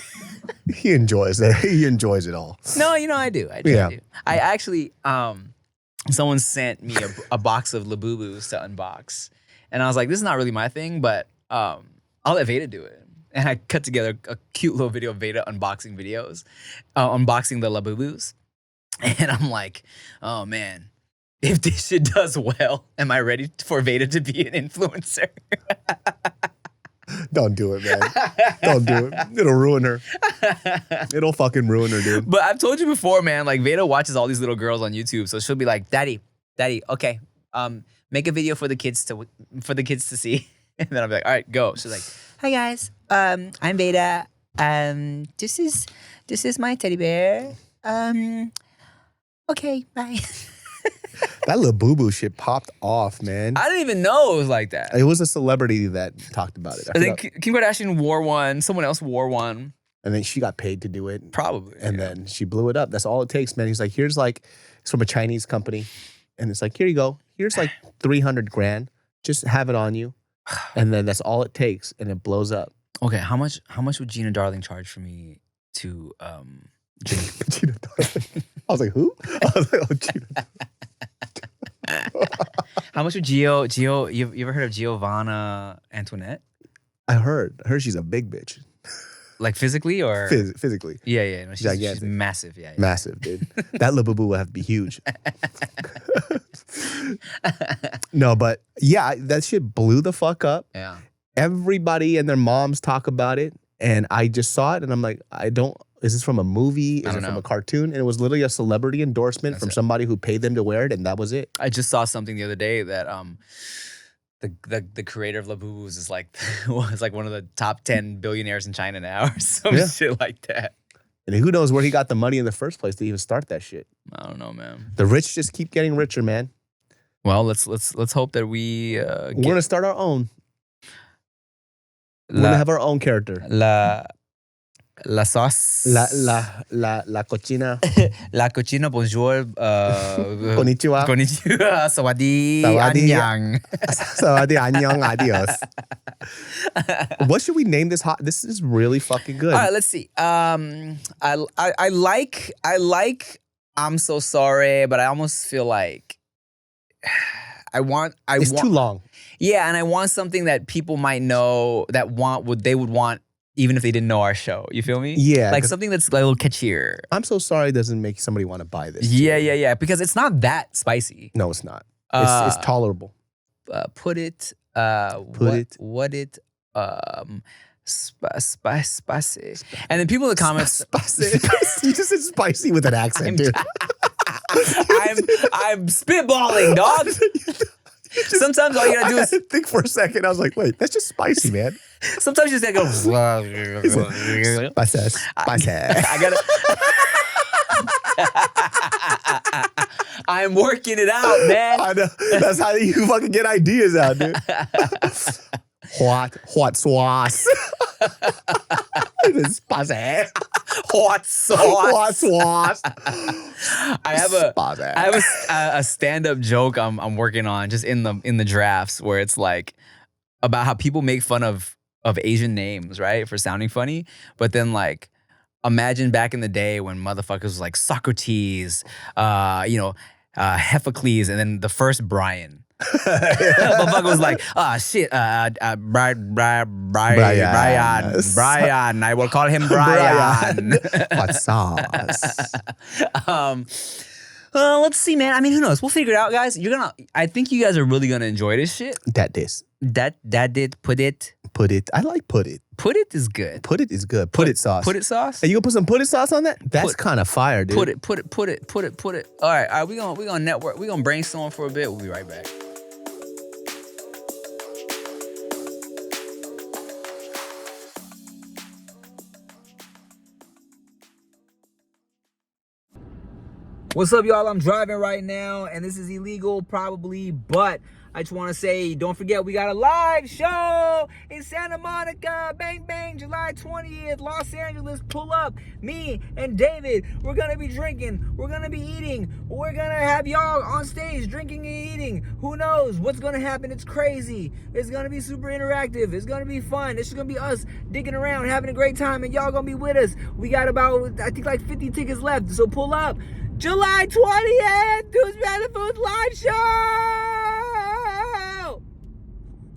He enjoys it. He enjoys it all. No, I do. I do. I actually, someone sent me a box of Labubus to unbox. And I was like, this is not really my thing, but I'll let Veda do it. And I cut together a cute little video of Veda unboxing unboxing the Labubus. And I'm like, oh man, if this shit does well, am I ready for Veda to be an influencer? Don't do it, man. Don't do it. It'll ruin her. It'll fucking ruin her, dude. But I've told you before, man, like Veda watches all these little girls on YouTube. So she'll be like, Daddy, okay, make a video for the kids to see. And then I'll be like, all right, go. She's like, hi guys, I'm Veda. This is my teddy bear. Okay, bye. That Labubu shit popped off, man. I didn't even know it was like that. It was a celebrity that talked about it. I think Kim Kardashian wore one. Someone else wore one. And then she got paid to do it. Probably. And then she blew it up. That's all it takes, man. He's like, it's from a Chinese company. And it's like, here you go. Here's like 300 grand. Just have it on you. And then that's all it takes. And it blows up. Okay, how much would Gina Darling charge for me to drink? Gina Darling. I was like, who? I was like, oh, Gina Darling. How much would you ever heard of Giovanna Antoinette? I heard she's a big bitch. Like physically or? Physically. Yeah. No, she's Gigantic. massive, yeah. Massive, dude. That Labubu will have to be huge. No, but yeah, that shit blew the fuck up. Yeah. Everybody and their moms talk about it. And I just saw it and I'm like, is this from a movie? Is it from a cartoon? And it was literally a celebrity endorsement from somebody who paid them to wear it, and that was it. I just saw something the other day that the creator of Labubu was like one of the top 10 billionaires in China now or some shit like that. And who knows where he got the money in the first place to even start that shit. I don't know, man. The rich just keep getting richer, man. Well, let's hope that we're gonna start our own. We're gonna have our own character. La sauce. La cochina. La cochina, bonjour. Konnichiwa. Konnichiwa. Sawadi. Sawadi. Annyeong. Sawadi, annyeong, adios. What should we name this hot? This is really fucking good. All right, let's see. I like I'm so sorry, but I almost feel like It's too long. Yeah, and I want something that people might know that they would want even if they didn't know our show. You feel me? Yeah, like 'cause- something that's a little catchier. I'm so sorry doesn't make somebody want to buy this. Yeah, because it's not that spicy. No, it's not. It's tolerable. Spicy. And then people in the comments, Spicy. You just said spicy with an accent, dude. I'm spitballing, dog. Sometimes all you gotta do is think for a second. I was like, wait, that's just spicy, man. sometimes you just gotta go. Spicy. I gotta. I'm working it out, man. I know. That's how you fucking get ideas out, dude. Hot sauce. It's spicy. Hot sauce. Hot sauce. I have a stand-up joke I'm working on just in the drafts where it's like about how people make fun of Asian names, right? For sounding funny. But then like imagine back in the day when motherfuckers was like Socrates, Hephaestus, and then the first Brian. Motherfucker was like, shit, Brian. I will call him Brian. Hot sauce. Let's see, man. I mean, who knows? We'll figure it out, guys. I think you guys are really gonna enjoy this shit. That did. Put it. I like put it. Put it is good. Put it is good. Put it sauce. Put it sauce. Hey, you gonna put some put it sauce on that? That's kind of fire, dude. Put it. All right. We gonna network. We gonna brainstorm for a bit. We'll be right back. What's up, y'all? I'm driving right now, and this is illegal, probably, but I just want to say, don't forget, we got a live show in Santa Monica. Bang, bang, July 20th, Los Angeles. Pull up. Me and David, we're going to be drinking. We're going to be eating. We're going to have y'all on stage drinking and eating. Who knows what's going to happen? It's crazy. It's going to be super interactive. It's going to be fun. It's just going to be us digging around, having a great time, and y'all going to be with us. We got about, I think, like 50 tickets left, so pull up. July 20th, Dudes Bad Foods live show!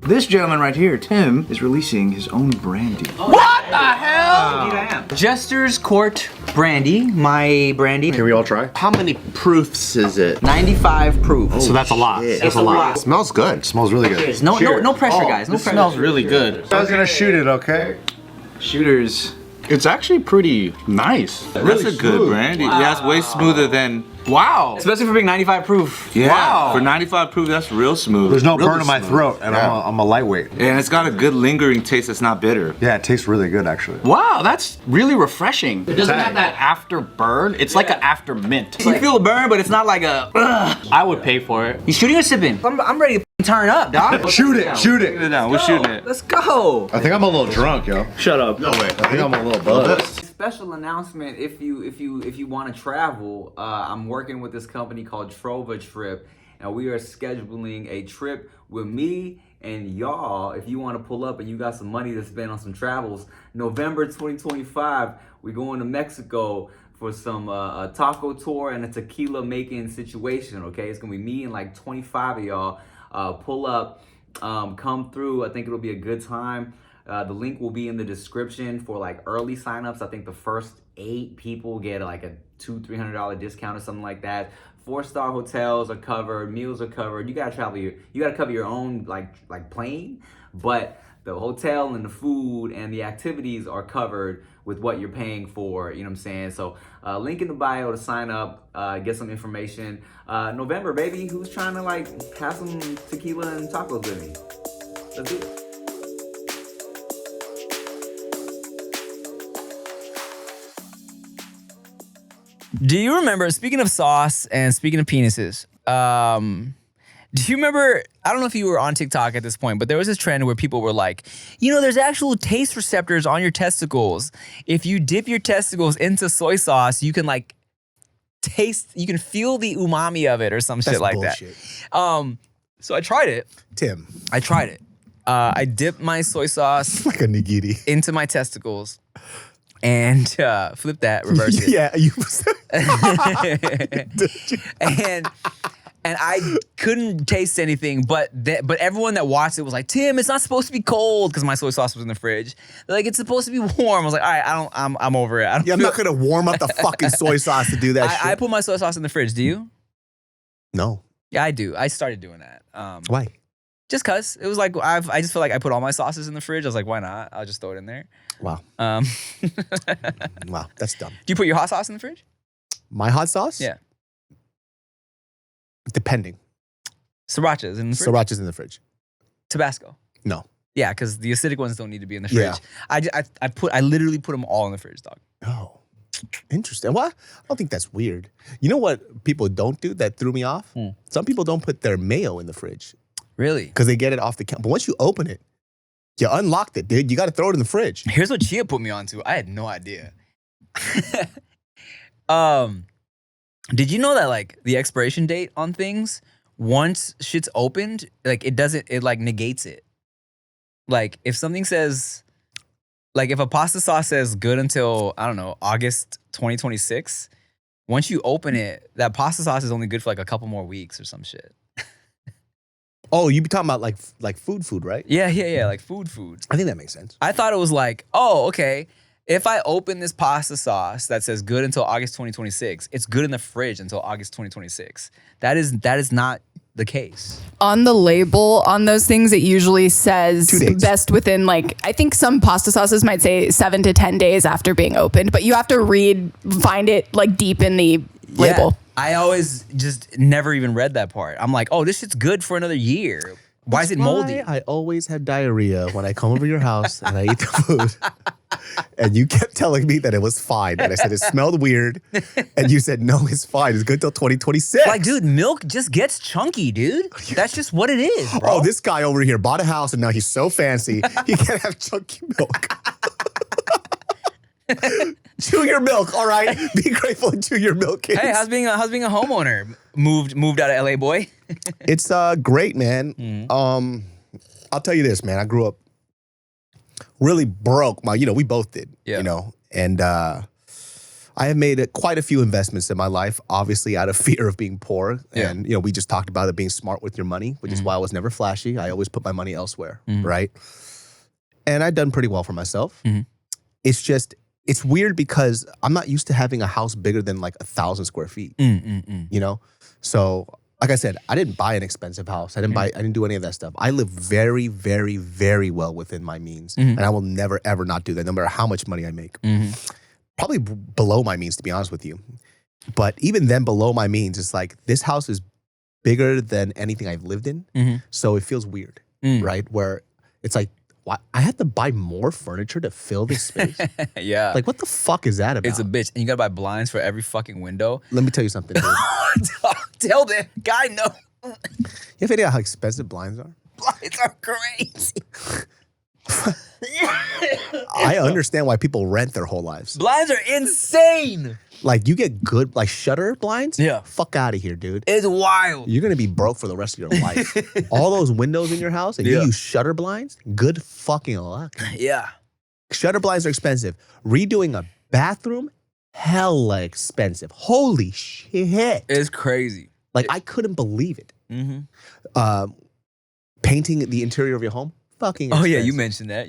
This gentleman right here, Tim, is releasing his own brandy. What the hell? Indeed I am. Jester's Court Brandy, my brandy. Can we all try? How many proofs is it? 95 proof. So that's a lot. shit. That's a lot. It smells good. It smells really good. No pressure, guys. No This pressure. smells really good. I was gonna shoot it, okay? Shooters. It's actually pretty nice. That's a good brandy. Yeah, it's way smoother than. Wow. Especially for being 95 proof. Yeah. Wow. For 95 proof, that's real smooth. There's no Really burn in my smooth. throat, and Yeah. I'm a lightweight. And it's got a good lingering taste that's not bitter. Yeah, it tastes really good, actually. Wow, that's really refreshing. It doesn't have that after burn. It's like an after mint. You feel a burn, but it's not like a. I would pay for it. You shooting or sipping? I'm ready to turn up, dog. Shoot it, shoot Put it it. down. We're shooting it. Let's go. I think I'm a little drunk, yo. Shut up. No way. I think I'm a little buzzed. Special announcement: if you want to travel, I'm working with this company called Trova Trip, and we are scheduling a trip with me and y'all. If you want to pull up and you got some money to spend on some travels, November 2025, we're going to Mexico for some a taco tour and a tequila making situation. Okay, it's gonna be me and like 25 of y'all. Pull up, come through. I think it'll be a good time. The link will be in the description for like early signups. I think the first 8 people get like a $200-300 discount or something like that. 4-star hotels are covered, meals are covered. You gotta travel you gotta cover your own like plane, but the hotel and the food and the activities are covered with what you're paying for, you know what I'm saying? So link in the bio to sign up, get some information. November, baby, who's trying to like have some tequila and tacos with me? Let's do it. Do you remember, speaking of sauce and speaking of penises, do you remember, I don't know if you were on TikTok at this point, but there was this trend where people were like, there's actual taste receptors on your testicles. If you dip your testicles into soy sauce, you can like taste, you can feel the umami of it or some shit like bullshit. that. So I tried it. Tim. I tried it. I dip my soy sauce Like a nigiri. into my testicles and flip that, reverse it. Yeah, you. And I couldn't taste anything, but everyone that watched it was like, Tim, it's not supposed to be cold because my soy sauce was in the fridge. They're like, it's supposed to be warm. I was like, all right, I'm over it. I'm not gonna warm up the fucking soy sauce to do that shit. I put my soy sauce in the fridge. Do you? No. Yeah, I do. I started doing that. Why? Just cause it was like I just feel like I put all my sauces in the fridge. I was like, why not? I'll just throw it in there. Wow. Wow, that's dumb. Do you put your hot sauce in the fridge? My hot sauce? Yeah. Depending. Sriracha is in the fridge. Sriracha's in the fridge. Tabasco. No. Yeah, because the acidic ones don't need to be in the fridge. Yeah. I literally put them all in the fridge, dog. Oh. Interesting. What? I don't think that's weird. You know what people don't do that threw me off? Some people don't put their mayo in the fridge Really? because they get it off the counter. But once you open it, you unlocked it, dude. You got to throw it in the fridge. Here's what Chia put me onto. I had no idea. Did you know that like the expiration date on things, once shit's opened, like it like negates it. Like if something says, like if a pasta sauce says good until, I don't know, August 2026, once you open it, that pasta sauce is only good for like a couple more weeks or some shit. Oh, you be talking about like food, right? Yeah, like food. I think that makes sense. I thought it was like, oh, okay. If I open this pasta sauce that says good until August 2026, it's good in the fridge until August 2026. That is not the case. On the label on those things, it usually says 2 days. best within like, I think some pasta sauces might say 7 to 10 days after being opened, but you have to find it like deep in the label. Yeah, I always just never even read that part. I'm like, oh, this shit's good for another year. Why is it moldy? I always have diarrhea when I come over your house and I eat the food. And you kept telling me that it was fine. And I said, it smelled weird. And you said, no, it's fine. It's good till 2026. Like, dude, milk just gets chunky, dude. That's just what it is, bro. Oh, this guy over here bought a house and now he's so fancy, he can't have chunky milk. Chew your milk, all right? Be grateful and chew your milk, kids. Hey, how's being a homeowner? Moved out of LA, boy. It's great, man. I'll tell you this, man. I grew up really broke. We both did, and I have made quite a few investments in my life, obviously out of fear of being poor. Yeah. And, we just talked about it being smart with your money, which is why I was never flashy. I always put my money elsewhere, right? And I've done pretty well for myself. It's weird because I'm not used to having a house bigger than like 1,000 square feet, So like I said, I didn't buy an expensive house. I didn't do any of that stuff. I live very, very, very well within my means. And I will never, ever not do that, no matter how much money I make. Probably below my means, to be honest with you. But even then below my means, it's like this house is bigger than anything I've lived in. So it feels weird, right? Where it's like, why? I have to buy more furniture to fill this space. Yeah. Like, what the fuck is that about? It's a bitch. And you gotta buy blinds for every fucking window. Let me tell you something, dude. Tell the guy no. You have any idea how expensive blinds are? Blinds are crazy. I understand why people rent their whole lives. Blinds are insane. Like, you get good, like, shutter blinds? Yeah. Fuck out of here, dude. It's wild. You're going to be broke for the rest of your life. All those windows in your house and you use shutter blinds? Good fucking luck. Yeah. Shutter blinds are expensive. Redoing a bathroom? Hella expensive. Holy shit. It's crazy. Like, I couldn't believe it. Painting the interior of your home? Fucking expensive. Oh yeah, you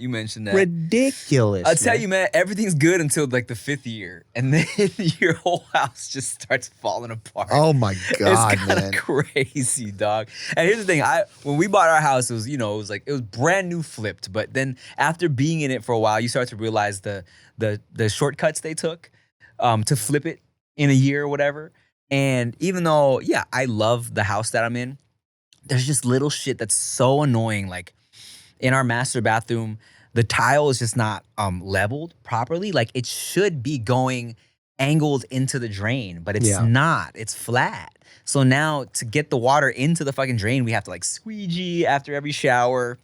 mentioned that. Ridiculous. I'll tell you, man, everything's good until like the 5th year. And then your whole house just starts falling apart. Oh my God, it's kind of crazy, dog. And here's the thing, when we bought our house, it was brand new flipped. But then after being in it for a while, you start to realize the shortcuts they took to flip it in a year or whatever. And even though, I love the house that I'm in, there's just little shit that's so annoying. Like, in our master bathroom, the tile is just not leveled properly. Like, it should be going angled into the drain, but it's not. It's flat. So now to get the water into the fucking drain, we have to like squeegee after every shower.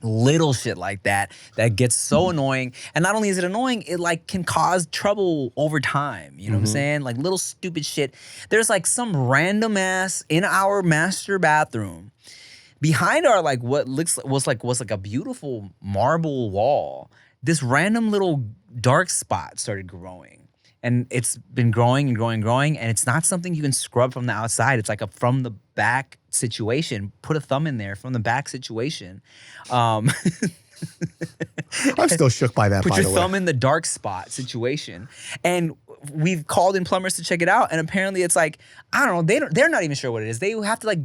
Little shit like that gets so annoying. And not only is it annoying, it like can cause trouble over time. You know what I'm saying? Like little stupid shit. There's like some random ass in our master bathroom behind our like what was like a beautiful marble wall, this random little dark spot started growing. And it's been growing and growing and growing, and it's not something you can scrub from the outside. It's like a from the back situation. Put a thumb in there, from the back situation. I'm still shook by that, Put by your the way. thumb in the dark spot situation. And we've called in plumbers to check it out, and apparently it's like, I don't know, they're not even sure what it is. They have to like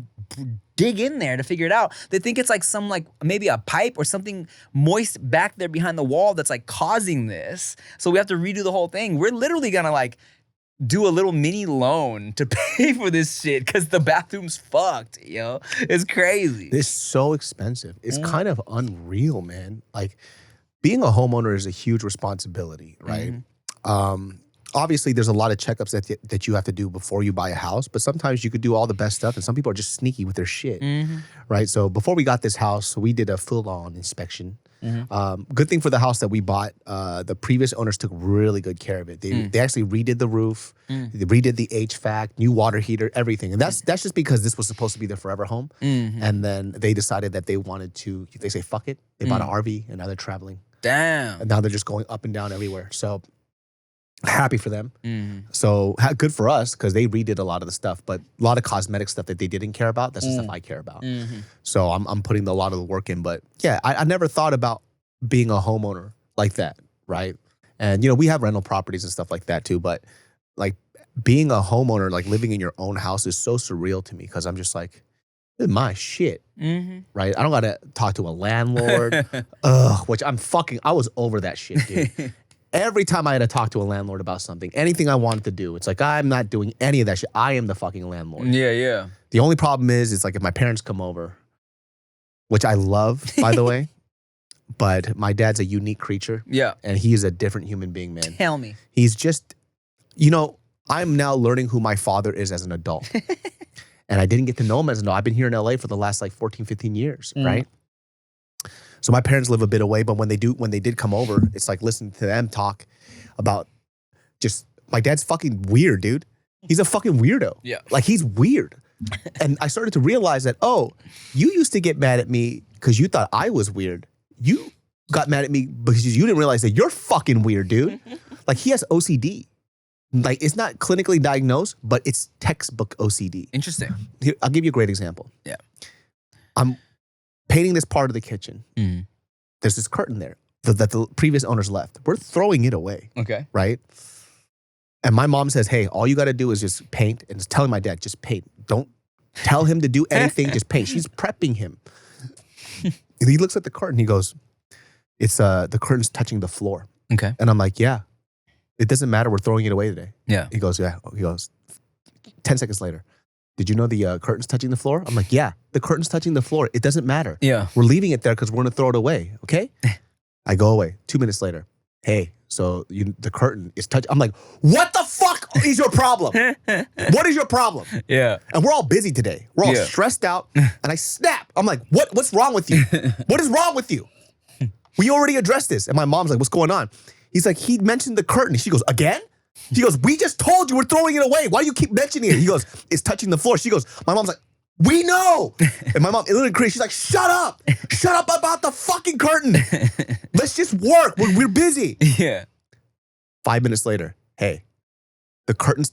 dig in there to figure it out. They think it's like some like maybe a pipe or something moist back there behind the wall that's like causing this. So we have to redo the whole thing. We're literally gonna like do a little mini loan to pay for this shit because the bathroom's fucked, yo. It's crazy. It's so expensive. It's kind of unreal, man. Like being a homeowner is a huge responsibility, right? Obviously, there's a lot of checkups that you have to do before you buy a house, but sometimes you could do all the best stuff, and some people are just sneaky with their shit, right? So before we got this house, we did a full-on inspection. Good thing for the house that we bought, the previous owners took really good care of it. They actually redid the roof, they redid the HVAC, new water heater, everything. And that's just because this was supposed to be their forever home. And then they decided that they wanted to, they say, fuck it. They bought an RV, and now they're traveling. Damn. And now they're just going up and down everywhere. So happy for them. So good for us because they redid a lot of the stuff, but a lot of cosmetic stuff that they didn't care about, that's the stuff I care about. So I'm putting a lot of the work in. But yeah, I never thought about being a homeowner like that, right? And we have rental properties and stuff like that too, but like being a homeowner, like living in your own house is so surreal to me because I'm just like, this is my shit, right? I don't gotta talk to a landlord, which I was over that shit, dude. Every time I had to talk to a landlord about something, anything I wanted to do, it's like, I'm not doing any of that shit. I am the fucking landlord. Yeah. The only problem is, it's like if my parents come over, which I love, by the way, but my dad's a unique creature. Yeah. And he is a different human being, man. Tell me. He's just, I'm now learning who my father is as an adult. And I didn't get to know him as an adult. I've been here in LA for the last like 14, 15 years, right? So my parents live a bit away, but when they did come over, it's like listening to them talk about just, my dad's fucking weird, dude. He's a fucking weirdo. Yeah. Like he's weird. And I started to realize that, you used to get mad at me because you thought I was weird. You got mad at me because you didn't realize that you're fucking weird, dude. Like he has OCD. Like it's not clinically diagnosed, but it's textbook OCD. Interesting. Here, I'll give you a great example. Yeah. I'm painting this part of the kitchen. There's this curtain there that the previous owners left. We're throwing it away. Okay. Right? And my mom says, hey, all you got to do is just paint. And it's telling my dad, just paint. Don't tell him to do anything, just paint. She's prepping him. And he looks at the curtain. He goes, it's the curtain's touching the floor. Okay. And I'm like, yeah, it doesn't matter. We're throwing it away today. Yeah. He goes, yeah. He goes, 10 seconds later, did you know the curtain's touching the floor? I'm like, yeah, the curtain's touching the floor. It doesn't matter. Yeah. We're leaving it there because we're going to throw it away. Okay. I go away. 2 minutes later. Hey, so the curtain is touching. I'm like, what the fuck is your problem? What is your problem? Yeah. And we're all busy today. We're all stressed out. And I snap. I'm like, what's wrong with you? What is wrong with you? We already addressed this. And my mom's like, what's going on? He's like, he mentioned the curtain. She goes, again? She goes, we just told you we're throwing it away. Why do you keep mentioning it? He goes, it's touching the floor. She goes, my mom's like, we know. And my mom, literally crazy. She's like, shut up. Shut up about the fucking curtain. Let's just work. We're busy. Yeah. 5 minutes later, hey, the curtain's...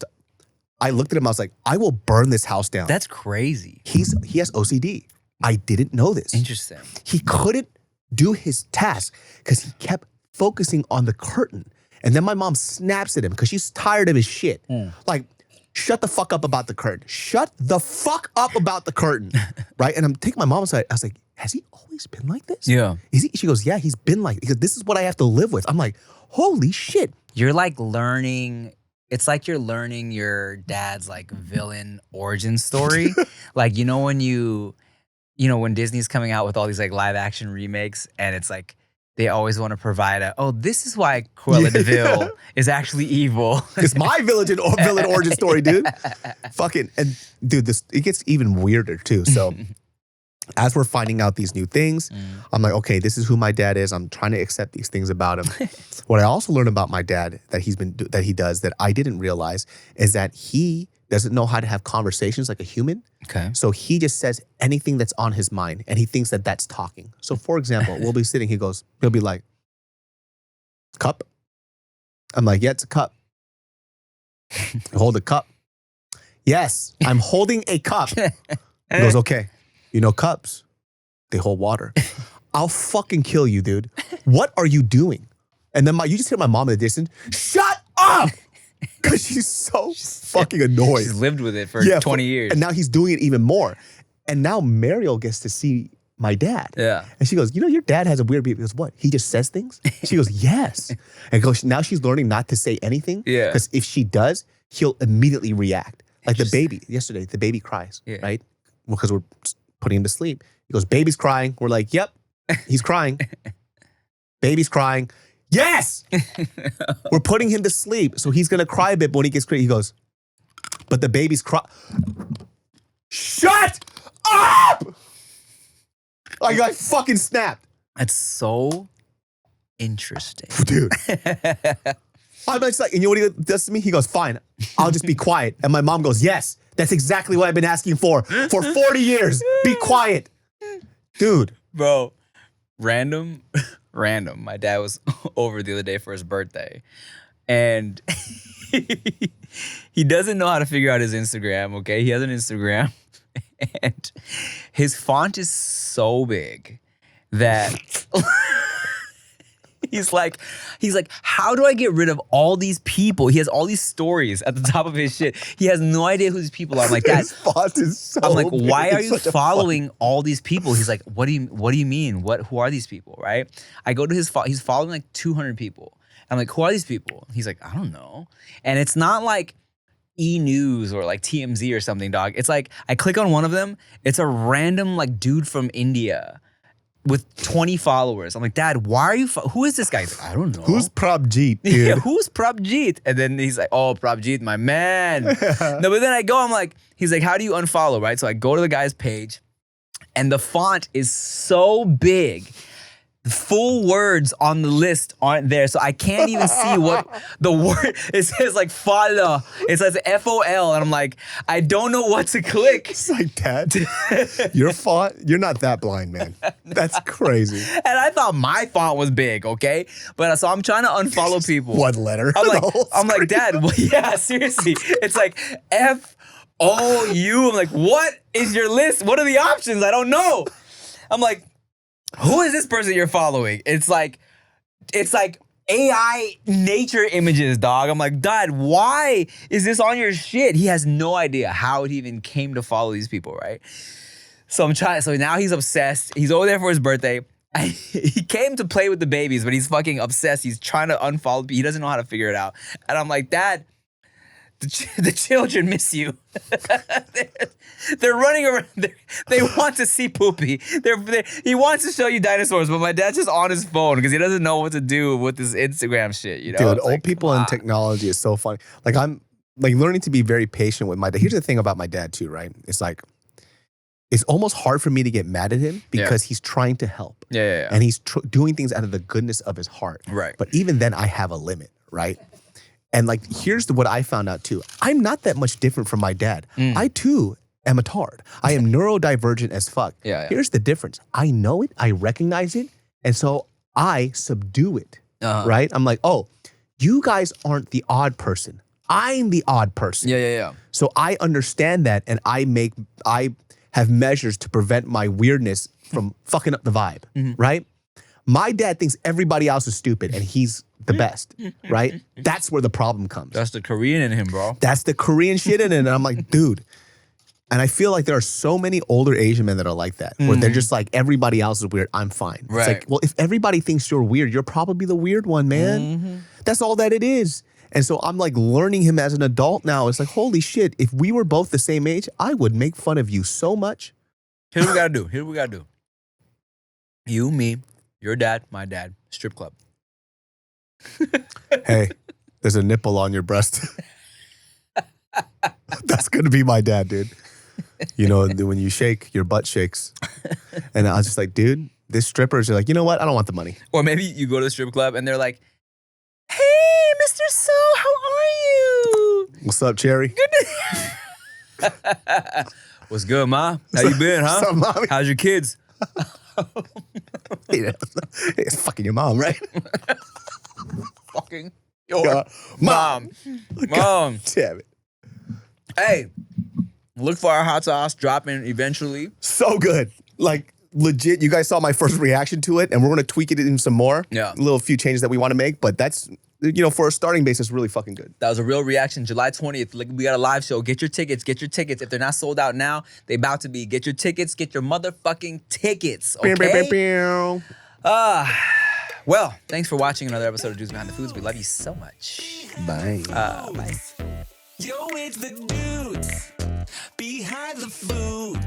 I looked at him. I was like, I will burn this house down. That's crazy. He has OCD. I didn't know this. Interesting. He couldn't do his task because he kept focusing on the curtain. And then my mom snaps at him because she's tired of his shit. Like, shut the fuck up about the curtain. Shut the fuck up about the curtain. Right? And I'm taking my mom aside. I was like, has he always been like this? Yeah. Is he? She goes, yeah, he's been like, because this is what I have to live with. I'm like, holy shit. You're like learning, it's like you're learning your dad's like villain origin story. Like, when Disney's coming out with all these like live action remakes and it's like, they always want to provide this is why Cruella de Vil is actually evil. It's my villain origin story, dude. Fucking, and dude, it gets even weirder too. So as we're finding out these new things, I'm like, okay, this is who my dad is. I'm trying to accept these things about him. What I also learned about my dad that he does that I didn't realize is that doesn't know how to have conversations like a human. Okay. So he just says anything that's on his mind and he thinks that that's talking. So for example, we'll be sitting, he'll be like, cup? I'm like, yeah, it's a cup. Hold a cup. Yes, I'm holding a cup. He goes, okay, you know cups, they hold water. I'll fucking kill you, dude. What are you doing? And then you just hear my mom in the distance, shut up! Because she's so fucking annoyed. She's lived with it for 20 years. And now he's doing it even more. And now Mariel gets to see my dad. Yeah. And she goes, you know, your dad has a weird behavior. He goes, what? He just says things? She goes, yes. And goes, now she's learning not to say anything. Yeah. Because if she does, he'll immediately react. Like the baby, yesterday, the baby cries, right? Well, because we're putting him to sleep. He goes, baby's crying. We're like, yep, he's crying. Baby's crying. Yes! We're putting him to sleep. So he's going to cry a bit, but when he gets crazy, he goes, but the baby's crying. Shut up! Like I fucking snapped. That's so interesting. Dude. I'm just like, and you know what he does to me? He goes, fine, I'll just be quiet. And my mom goes, yes, that's exactly what I've been asking for 40 years. Be quiet. Dude. Bro, random. My dad was over the other day for his birthday. And he doesn't know how to figure out his Instagram, okay? He has an Instagram. And his font is so big that he's like, how do I get rid of all these people? He has all these stories at the top of his shit. He has no idea who these people are. I'm like, his font is so I'm like, big. why are It's you such a following all these people? He's like, what do you mean? Who are these people? Right? I go to he's following like 200 people. I'm like, who are these people? He's like, I don't know. And it's not like E! News or like TMZ or something, dog. It's like, I click on one of them. It's a random like dude from India with 20 followers. I'm like, Dad, why are you, who is this guy? He's like, I don't know. Who's Prabjeet, dude? Yeah, who's Prabjeet? And then he's like, oh, Prabjeet, my man. No, but then I go, I'm like, he's like, how do you unfollow, right? So I go to the guy's page and the font is so big. The full words on the list aren't there. So I can't even see what the word, it says like follow. It says FOL. And I'm like, I don't know what to click. It's like, Dad, your font, you're not that blind, man. That's crazy. And I thought my font was big, okay? But so I'm trying to unfollow people. One letter. I'm like, Dad, well, yeah, seriously. It's like FOU. I'm like, what is your list? What are the options? I don't know. I'm like, who is this person you're following? It's like AI nature images, dog. I'm like, Dad, why is this on your shit? He has no idea how he even came to follow these people, right? So so now he's obsessed. He's over there for his birthday. He came to play with the babies, but he's fucking obsessed. He's trying to unfollow people. He doesn't know how to figure it out. And I'm like, Dad, the children miss you. They're running around. They want to see Poopy. He wants to show you dinosaurs, but my dad's just on his phone because he doesn't know what to do with this Instagram shit. You know, dude, it's old like, people and technology is so funny. Like I'm like learning to be very patient with my dad. Here's the thing about my dad too, right? It's like it's almost hard for me to get mad at him because he's trying to help. Yeah. And he's doing things out of the goodness of his heart. Right. But even then, I have a limit, right? And like, here's what I found out too. I'm not that much different from my dad. I too am a tard. I am neurodivergent as fuck. Yeah. Here's the difference. I know it, I recognize it, and so I subdue it, right? I'm like, oh, you guys aren't the odd person. I'm the odd person. Yeah. So I understand that, and I have measures to prevent my weirdness from fucking up the vibe, right? My dad thinks everybody else is stupid and he's the best, right? That's where the problem comes. That's the Korean in him, bro. That's the Korean shit in it. And I'm like, dude. And I feel like there are so many older Asian men that are like that, where they're just like, everybody else is weird, I'm fine. Right. It's like, well, if everybody thinks you're weird, you're probably the weird one, man. That's all that it is. And so I'm like learning him as an adult now. It's like, holy shit, if we were both the same age, I would make fun of you so much. Here's what we gotta do. You, me, your dad, my dad, strip club. Hey, there's a nipple on your breast. That's going to be my dad, dude. You know, when you shake, your butt shakes. And I was just like, dude, this strippers are like, you know what? I don't want the money. Or maybe you go to the strip club and they're like, hey, Mr. So, how are you? What's up, Cherry? Good to What's good, Ma? How you been, huh? What's up, mommy? How's your kids? It's fucking your mom, right? Fucking your mom. Mom. Damn it. Hey, look for our hot sauce dropping eventually. So good. Like, legit, you guys saw my first reaction to it, and we're going to tweak it in some more. Yeah. A little few changes that we want to make, but that's, for a starting basis, really fucking good. That was a real reaction. July 20th. Like, we got a live show. Get your tickets. Get your tickets. If they're not sold out now, they about to be. Get your tickets. Get your motherfucking tickets. Okay? Well, thanks for watching another episode of Dudes Behind the Foods. We love you so much. Bye. Bye. Yo, it's the dudes behind the food.